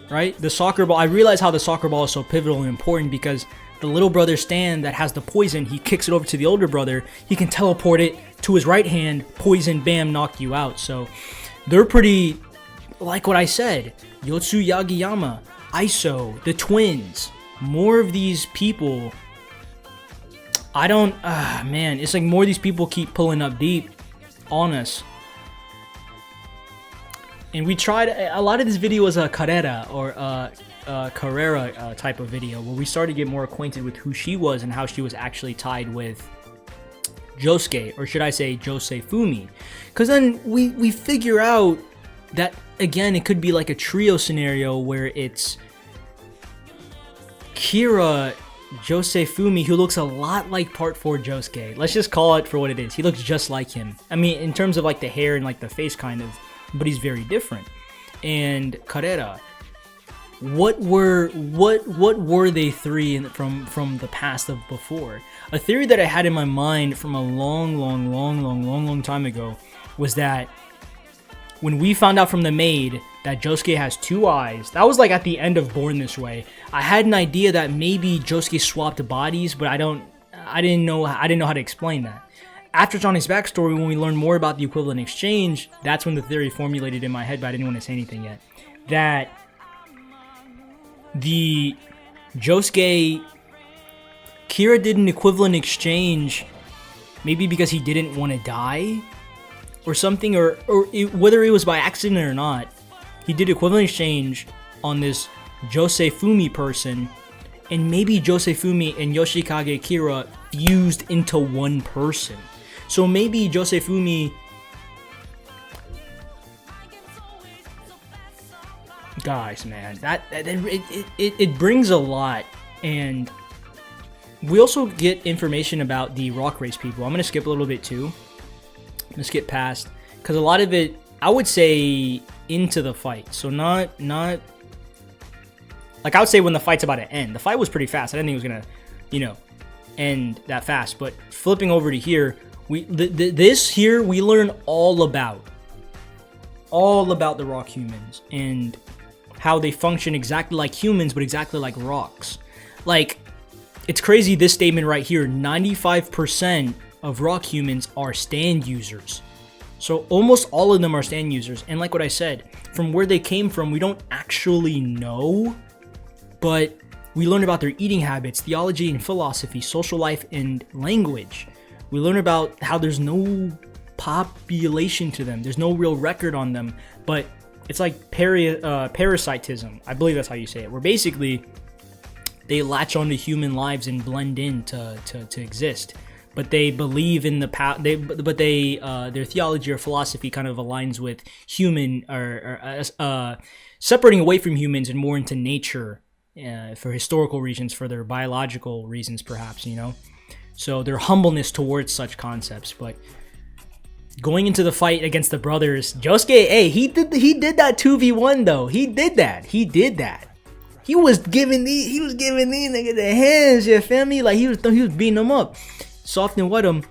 right? The soccer ball. I realize how the soccer ball is so pivotal and important because the little brother Stan that has the poison, he kicks it over to the older brother. He can teleport it to his right hand, poison, bam, knock you out. So they're pretty, like what I said, Yotsu Yagiyama, Iso, the twins, more of these people. Man, it's like more of these people keep pulling up deep on us. And we tried, a lot of this video was a Karera or Karera type of video where we started to get more acquainted with who she was and how she was actually tied with Josuke, or should I say JOSEFUMI. Because then we figure out that, again, it could be like a trio scenario where it's Kira, JOSEFUMI, who looks a lot like Part 4 Josuke. Let's just call it for what it is. He looks just like him. I mean, in terms of like the hair and like the face kind of, but he's very different. And Karera, what were they three from the past of before? A theory that I had in my mind from a long time ago was that when we found out from the maid that Josuke has 2 eyes, that was like at the end of Born This Way. I had an idea that maybe Josuke swapped bodies, but I didn't know how to explain that. After Johnny's backstory, when we learned more about the equivalent exchange, that's when the theory formulated in my head, but I didn't want to say anything yet. That the Josuke, Kira did an equivalent exchange, maybe because he didn't want to die or something, or whether it was by accident or not, he did equivalent exchange on this JOSEFUMI person, and maybe JOSEFUMI and Yoshikage Kira fused into one person. So maybe JOSEFUMI, guys, man, it brings a lot. And we also get information about the rock race people. I'm gonna skip a little bit too. I'm gonna skip past, because a lot of it, I would say, into the fight. So not like, I would say when the fight's about to end. The fight was pretty fast. I didn't think it was gonna, you know, end that fast. But flipping over to here, this here we learn all about the rock humans and how they function exactly like humans, but exactly like rocks. Like, it's crazy, this statement right here, 95% of rock humans are stand users. So almost all of them are stand users. And like what I said, from where they came from, we don't actually know, but we learn about their eating habits, theology and philosophy, social life and language. We learn about how there's no population to them. There's no real record on them, but it's like parasitism. I believe that's how you say it, where basically they latch onto human lives and blend in to exist. But they believe in the their theology or philosophy kind of aligns with human, or separating away from humans and more into nature, for historical reasons, for their biological reasons, perhaps, you know. So their humbleness towards such concepts. But going into the fight against the brothers, Josuke, hey, he did that 2v1 though. He did that. He was giving these niggas the hands, you feel me? Like, he was beating them up, soft and wet them.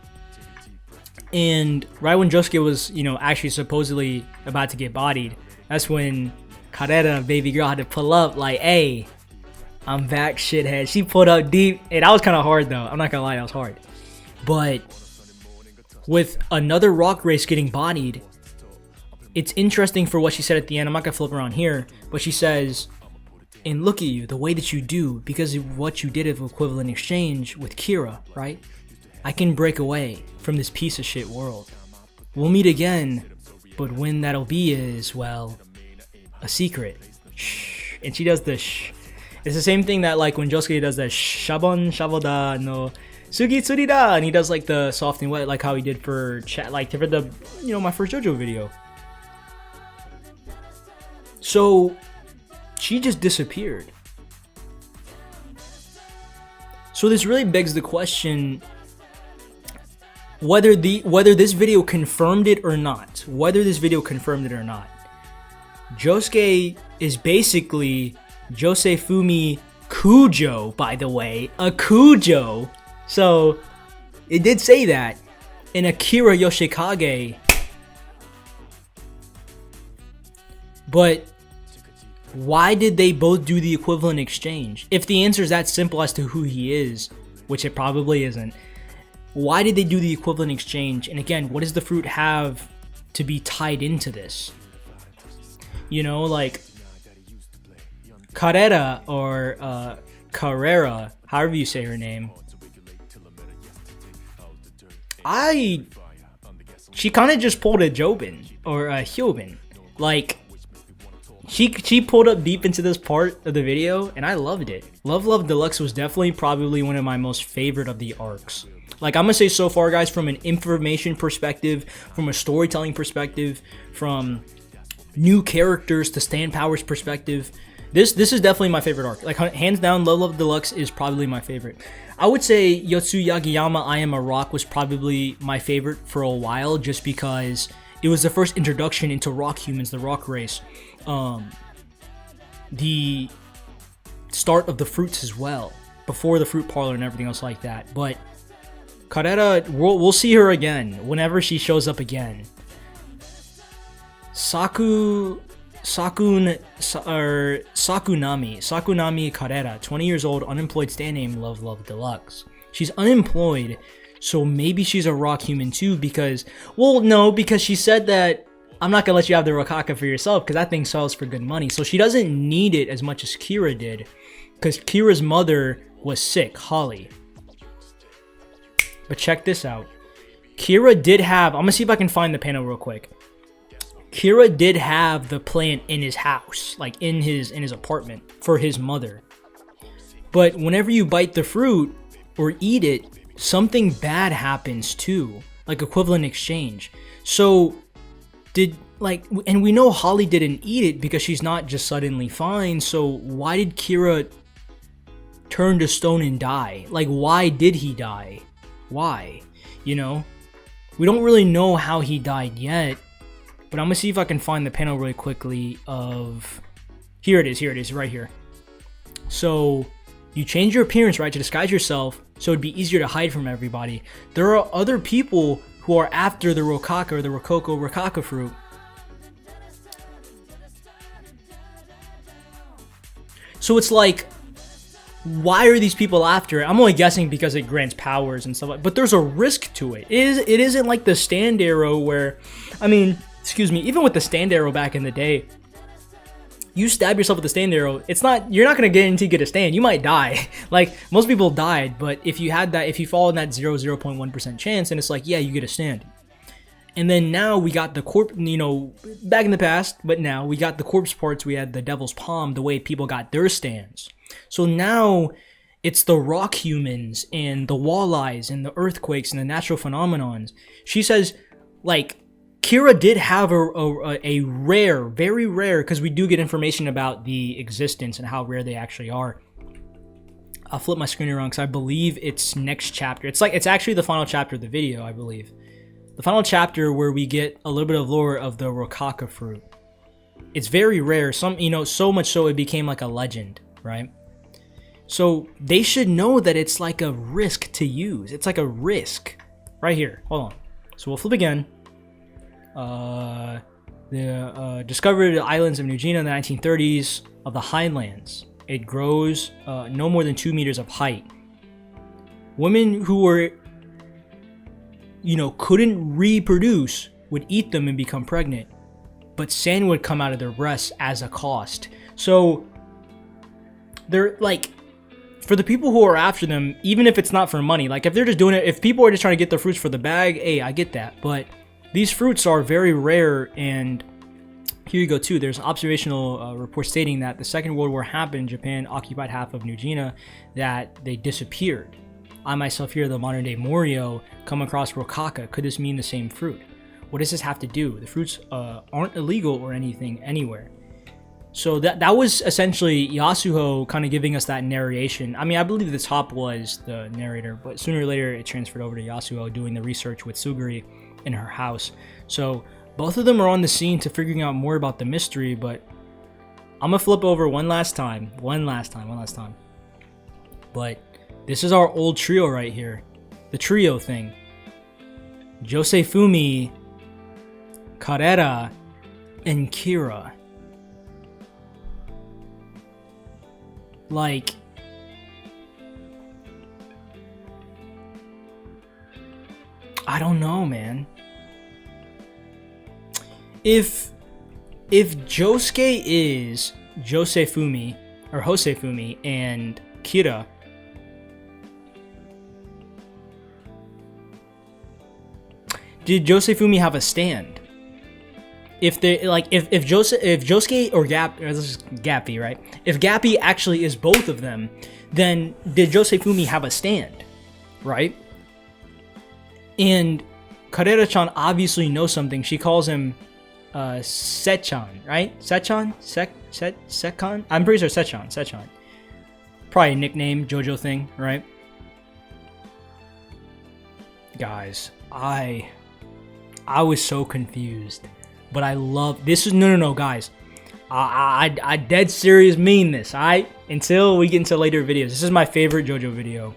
And right when Josuke was, you know, actually supposedly about to get bodied, that's when Karera, baby girl, had to pull up like, hey, I'm back, shithead. She pulled up deep. Hey, that was kind of hard though. I'm not gonna lie, that was hard. But with another rock race getting bodied, it's interesting for what she said at the end. I'm not gonna flip around here, but she says, and look at you, the way that you do, because of what you did of equivalent exchange with Kira, right? I can break away from this piece of shit world. We'll meet again, but when that'll be is, well, a secret. Shh. And she does the shh. It's the same thing that, like, when Josuke does the shabon shaboda no sugi tsurida, and he does like the soft and wet, like how he did for chat, like for the, you know, my first JoJo video. So she just disappeared. So this really begs the question whether this video confirmed it or not. Josuke is basically JOSEFUMI KUJO, by the way, a KUJO. So it did say that. And Akira Yoshikage. But why did they both do the equivalent exchange? If the answer is that simple as to who he is, which it probably isn't, why did they do the equivalent exchange? And again, what does the fruit have to be tied into this? You know, like Karera or Karera, however you say her name. She kind of just pulled a Jobin or a Hyobin. Like, she pulled up deep into this part of the video, and I loved it. Love Deluxe was definitely probably one of my most favorite of the arcs. Like, I'm gonna say so far, guys, from an information perspective, from a storytelling perspective, from new characters to stand powers perspective, this is definitely my favorite arc. Like, hands down, Love Deluxe is probably my favorite. I would say Yotsu Yagiyama I Am a Rock was probably my favorite for a while, just because it was the first introduction into rock humans, the rock race. The start of the fruits as well, before the fruit parlor and everything else like that. But Karera, we'll see her again whenever she shows up again. Sakunami Karera, 20 years old, unemployed, stand name Love Deluxe. She's unemployed, so maybe she's a rock human too, because, well, no, because she said that I'm not gonna let you have the Rokaka for yourself because that thing sells for good money. So she doesn't need it as much as Kira did. because Kira's mother was sick, Holly. But check this out. Kira did have, I'm gonna see if I can find the panel real quick. Kira did have the plant in his house, like in his apartment for his mother. But whenever you bite the fruit or eat it, something bad happens too, like equivalent exchange. So and we know Holly didn't eat it because she's not just suddenly fine. So why did Kira turn to stone and die? Like, why did he die? Why? You know, we don't really know how he died yet, but I'm gonna see if I can find the panel really quickly of, here it is right here. So you change your appearance, right, to disguise yourself so it'd be easier to hide from everybody. There are other people who are after the Rokaka or the Rococo Rokaka fruit. So it's like, why are these people after it? I'm only guessing because it grants powers and stuff like that, but there's a risk to it. It isn't like the stand arrow where, I mean, excuse me, even with the stand arrow back in the day, you stab yourself with the stand arrow, you're not going to guarantee get a stand. You might die. Like, most people died, but if you fall in that 0.1% chance, and it's like, yeah, you get a stand. And then now we got the back in the past, but now we got the corpse parts, we had the devil's palm, the way people got their stands. So now it's the rock humans and the walleyes and the earthquakes and the natural phenomenons. She says, like, Kira did have a rare, very rare, because we do get information about the existence and how rare they actually are. I'll flip my screen around because I believe it's next chapter. It's actually the final chapter of the video, I believe. The final chapter where we get a little bit of lore of the Rokaka fruit. It's very rare. So much so it became like a legend, right? So they should know that it's like a risk to use. It's like a risk. Right here. Hold on. So we'll flip again. Discovered the islands of New Guinea in the 1930s of the highlands. It grows no more than 2 meters of height. Women who were, couldn't reproduce would eat them and become pregnant, but sand would come out of their breasts as a cost. So they're like, for the people who are after them, even if it's not for money, like if they're just doing it, if people are just trying to get their fruits for the bag, hey, I get that. But these fruits are very rare, and here you go too. There's an observational report stating that the Second World War happened, Japan occupied half of New Guinea, that they disappeared. I myself here, the modern day Morio, come across Rokaka. Could this mean the same fruit? What does this have to do? The fruits aren't illegal or anything anywhere. So that was essentially Yasuo kind of giving us that narration. I mean, I believe the top was the narrator, but sooner or later it transferred over to Yasuo doing the research with Suguri in her house. So both of them are on the scene to figuring out more about the mystery, but I'm gonna flip over one last time. But this is our old trio right here. The trio thing. JOSEFUMI, Karera, and Kira. Like, I don't know, man. If Josuke is JOSEFUMI or JOSEFUMI and Kira, did JOSEFUMI have a stand? If they if Josuke or this is Gappy, right? If Gappy actually is both of them, then did JOSEFUMI have a stand, right? And Karera-chan obviously knows something. She calls him Sechan, right? Sechan? Sekan? I'm pretty sure Sechan. Probably a nickname, JoJo thing, right? Guys, I was so confused. But I love this. Is no, guys. I dead serious mean this. Alright, until we get into later videos. This is my favorite JoJo video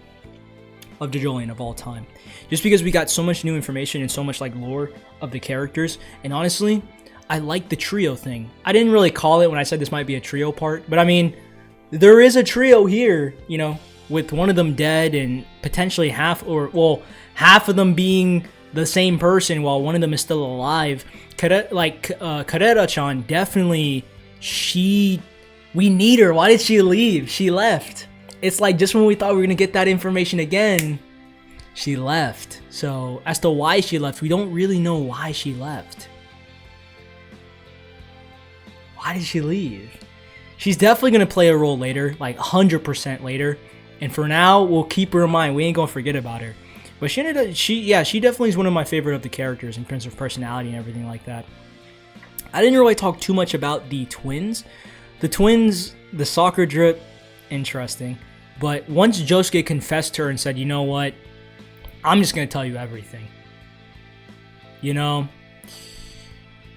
of JOJOLION of all time, just because we got so much new information and so much like lore of the characters. And honestly, I like the trio thing. I didn't really call it when I said this might be a trio part, but I mean, there is a trio here. With one of them dead and potentially half of them being the same person while one of them is still alive. Karera-chan definitely, she We need her. Why did she leave? She left. It's like just when we thought we were gonna get that information again, she left. So as to why she left, we don't really know why she left. Why did she leave? She's definitely gonna play a role later, like 100% later. And for now, we'll keep her in mind. We ain't gonna forget about her. But she definitely is one of my favorite of the characters in terms of personality and everything like that. I didn't really talk too much about the twins. The twins, the soccer drip, interesting. But once Josuke confessed to her and said, you know what, I'm just gonna tell you everything. You know,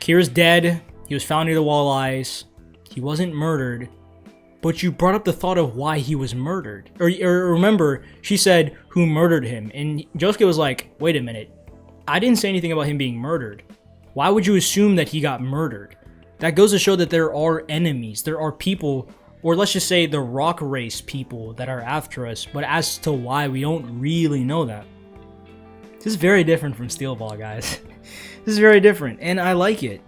Kira's dead. He was found near the walleyes. He wasn't murdered. But you brought up the thought of why he was murdered. Or remember, she said, who murdered him? And Josuke was like, wait a minute. I didn't say anything about him being murdered. Why would you assume that he got murdered? That goes to show that there are enemies. There are people, or let's just say the rock race people that are after us. But as to why, we don't really know that. This is very different from Steel Ball, guys. This is very different, and I like it.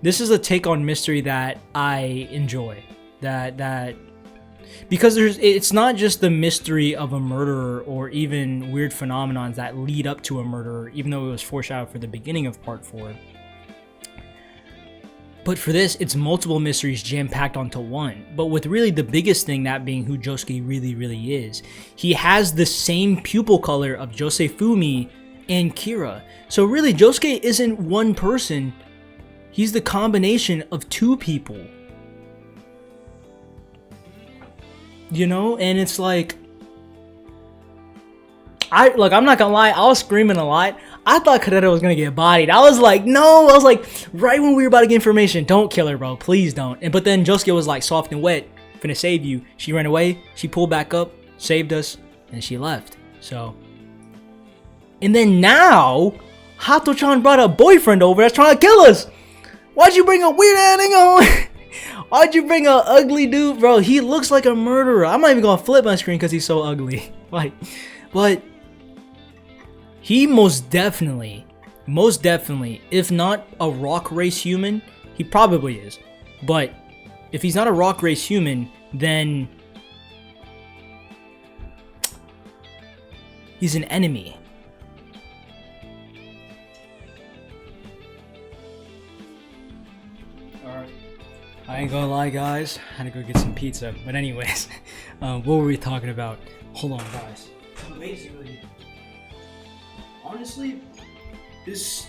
This is a take on mystery that I enjoy. Because it's not just the mystery of a murderer or even weird phenomenons that lead up to a murderer, even though it was foreshadowed for the beginning of part 4. But for this, it's multiple mysteries jam-packed onto one. But with really the biggest thing, that being who Josuke really is. He has the same pupil color of JOSEFUMI and Kira. So really, Josuke isn't one person. He's the combination of two people. You know, and it's like, I'm not gonna lie, I was screaming a lot. I thought Karera was gonna get bodied. I was like, no, I was like, right when we were about to get information, don't kill her, bro, please don't. But then Josuke was like, soft and wet, finna save you. She ran away, she pulled back up, saved us, and she left. So, and then now, Hato-chan brought a boyfriend over that's trying to kill us. Why'd you bring a weird ass nigga on? Why'd you bring a ugly dude, bro? He looks like a murderer. I'm not even gonna flip my screen because he's so ugly. Like, but he most definitely, if not a rock race human, he probably is. But if he's not a rock race human, then he's an enemy. I ain't gonna lie, guys, I had to go get some pizza. But anyways, what were we talking about? Hold on, guys. Basically, honestly, this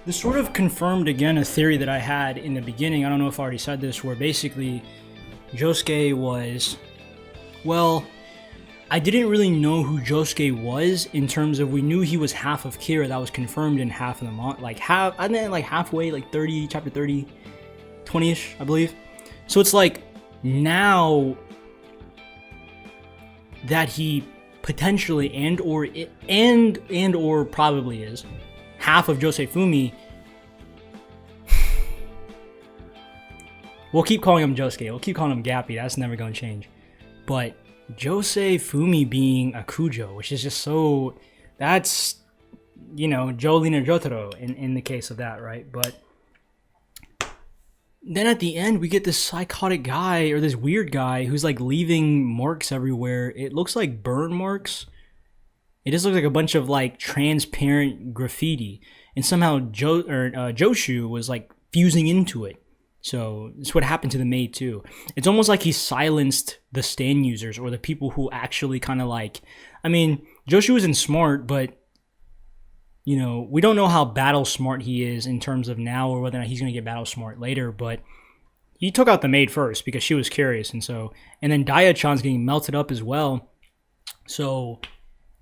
sort of confirmed again a theory that I had in the beginning. I don't know if I already said this, where basically Josuke was, well, I didn't really know who Josuke was in terms of, we knew he was half of Kira. That was confirmed in half of the month, like half, I think like halfway, like 30, chapter 30. 20-ish, I believe. So it's like, now that he potentially and or probably is half of JOSEFUMI, we'll keep calling him Josuke, we'll keep calling him Gappy, that's never gonna change. But JOSEFUMI being a KUJO, which is just so, that's, you know, JOJOLION or Jotaro in the case of that, right? But then at the end, we get this psychotic guy, or this weird guy, who's like leaving marks everywhere. It looks like burn marks. It just looks like a bunch of like transparent graffiti. And somehow Joshu was like fusing into it. So it's what happened to the maid too. It's almost like he silenced the stand users, or the people who actually kind of like, I mean, Joshu isn't smart, but you know, we don't know how battle smart he is in terms of now, or whether or not he's going to get battle smart later, but he took out the maid first because she was curious. And then Daya-chan's getting melted up as well. So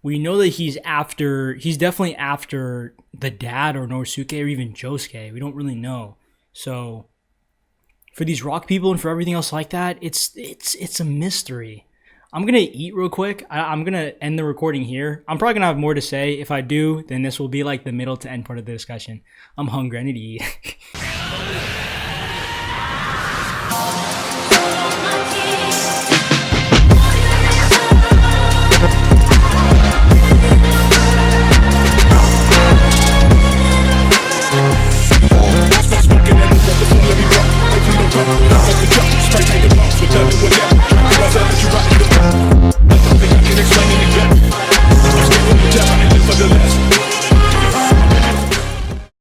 we know that he's definitely after the dad or Norisuke or even Josuke. We don't really know. So for these rock people and for everything else like that, it's a mystery. I'm going to eat real quick. I'm going to end the recording here. I'm probably going to have more to say. If I do, then this will be like the middle to end part of the discussion. I'm hungry. I need to eat.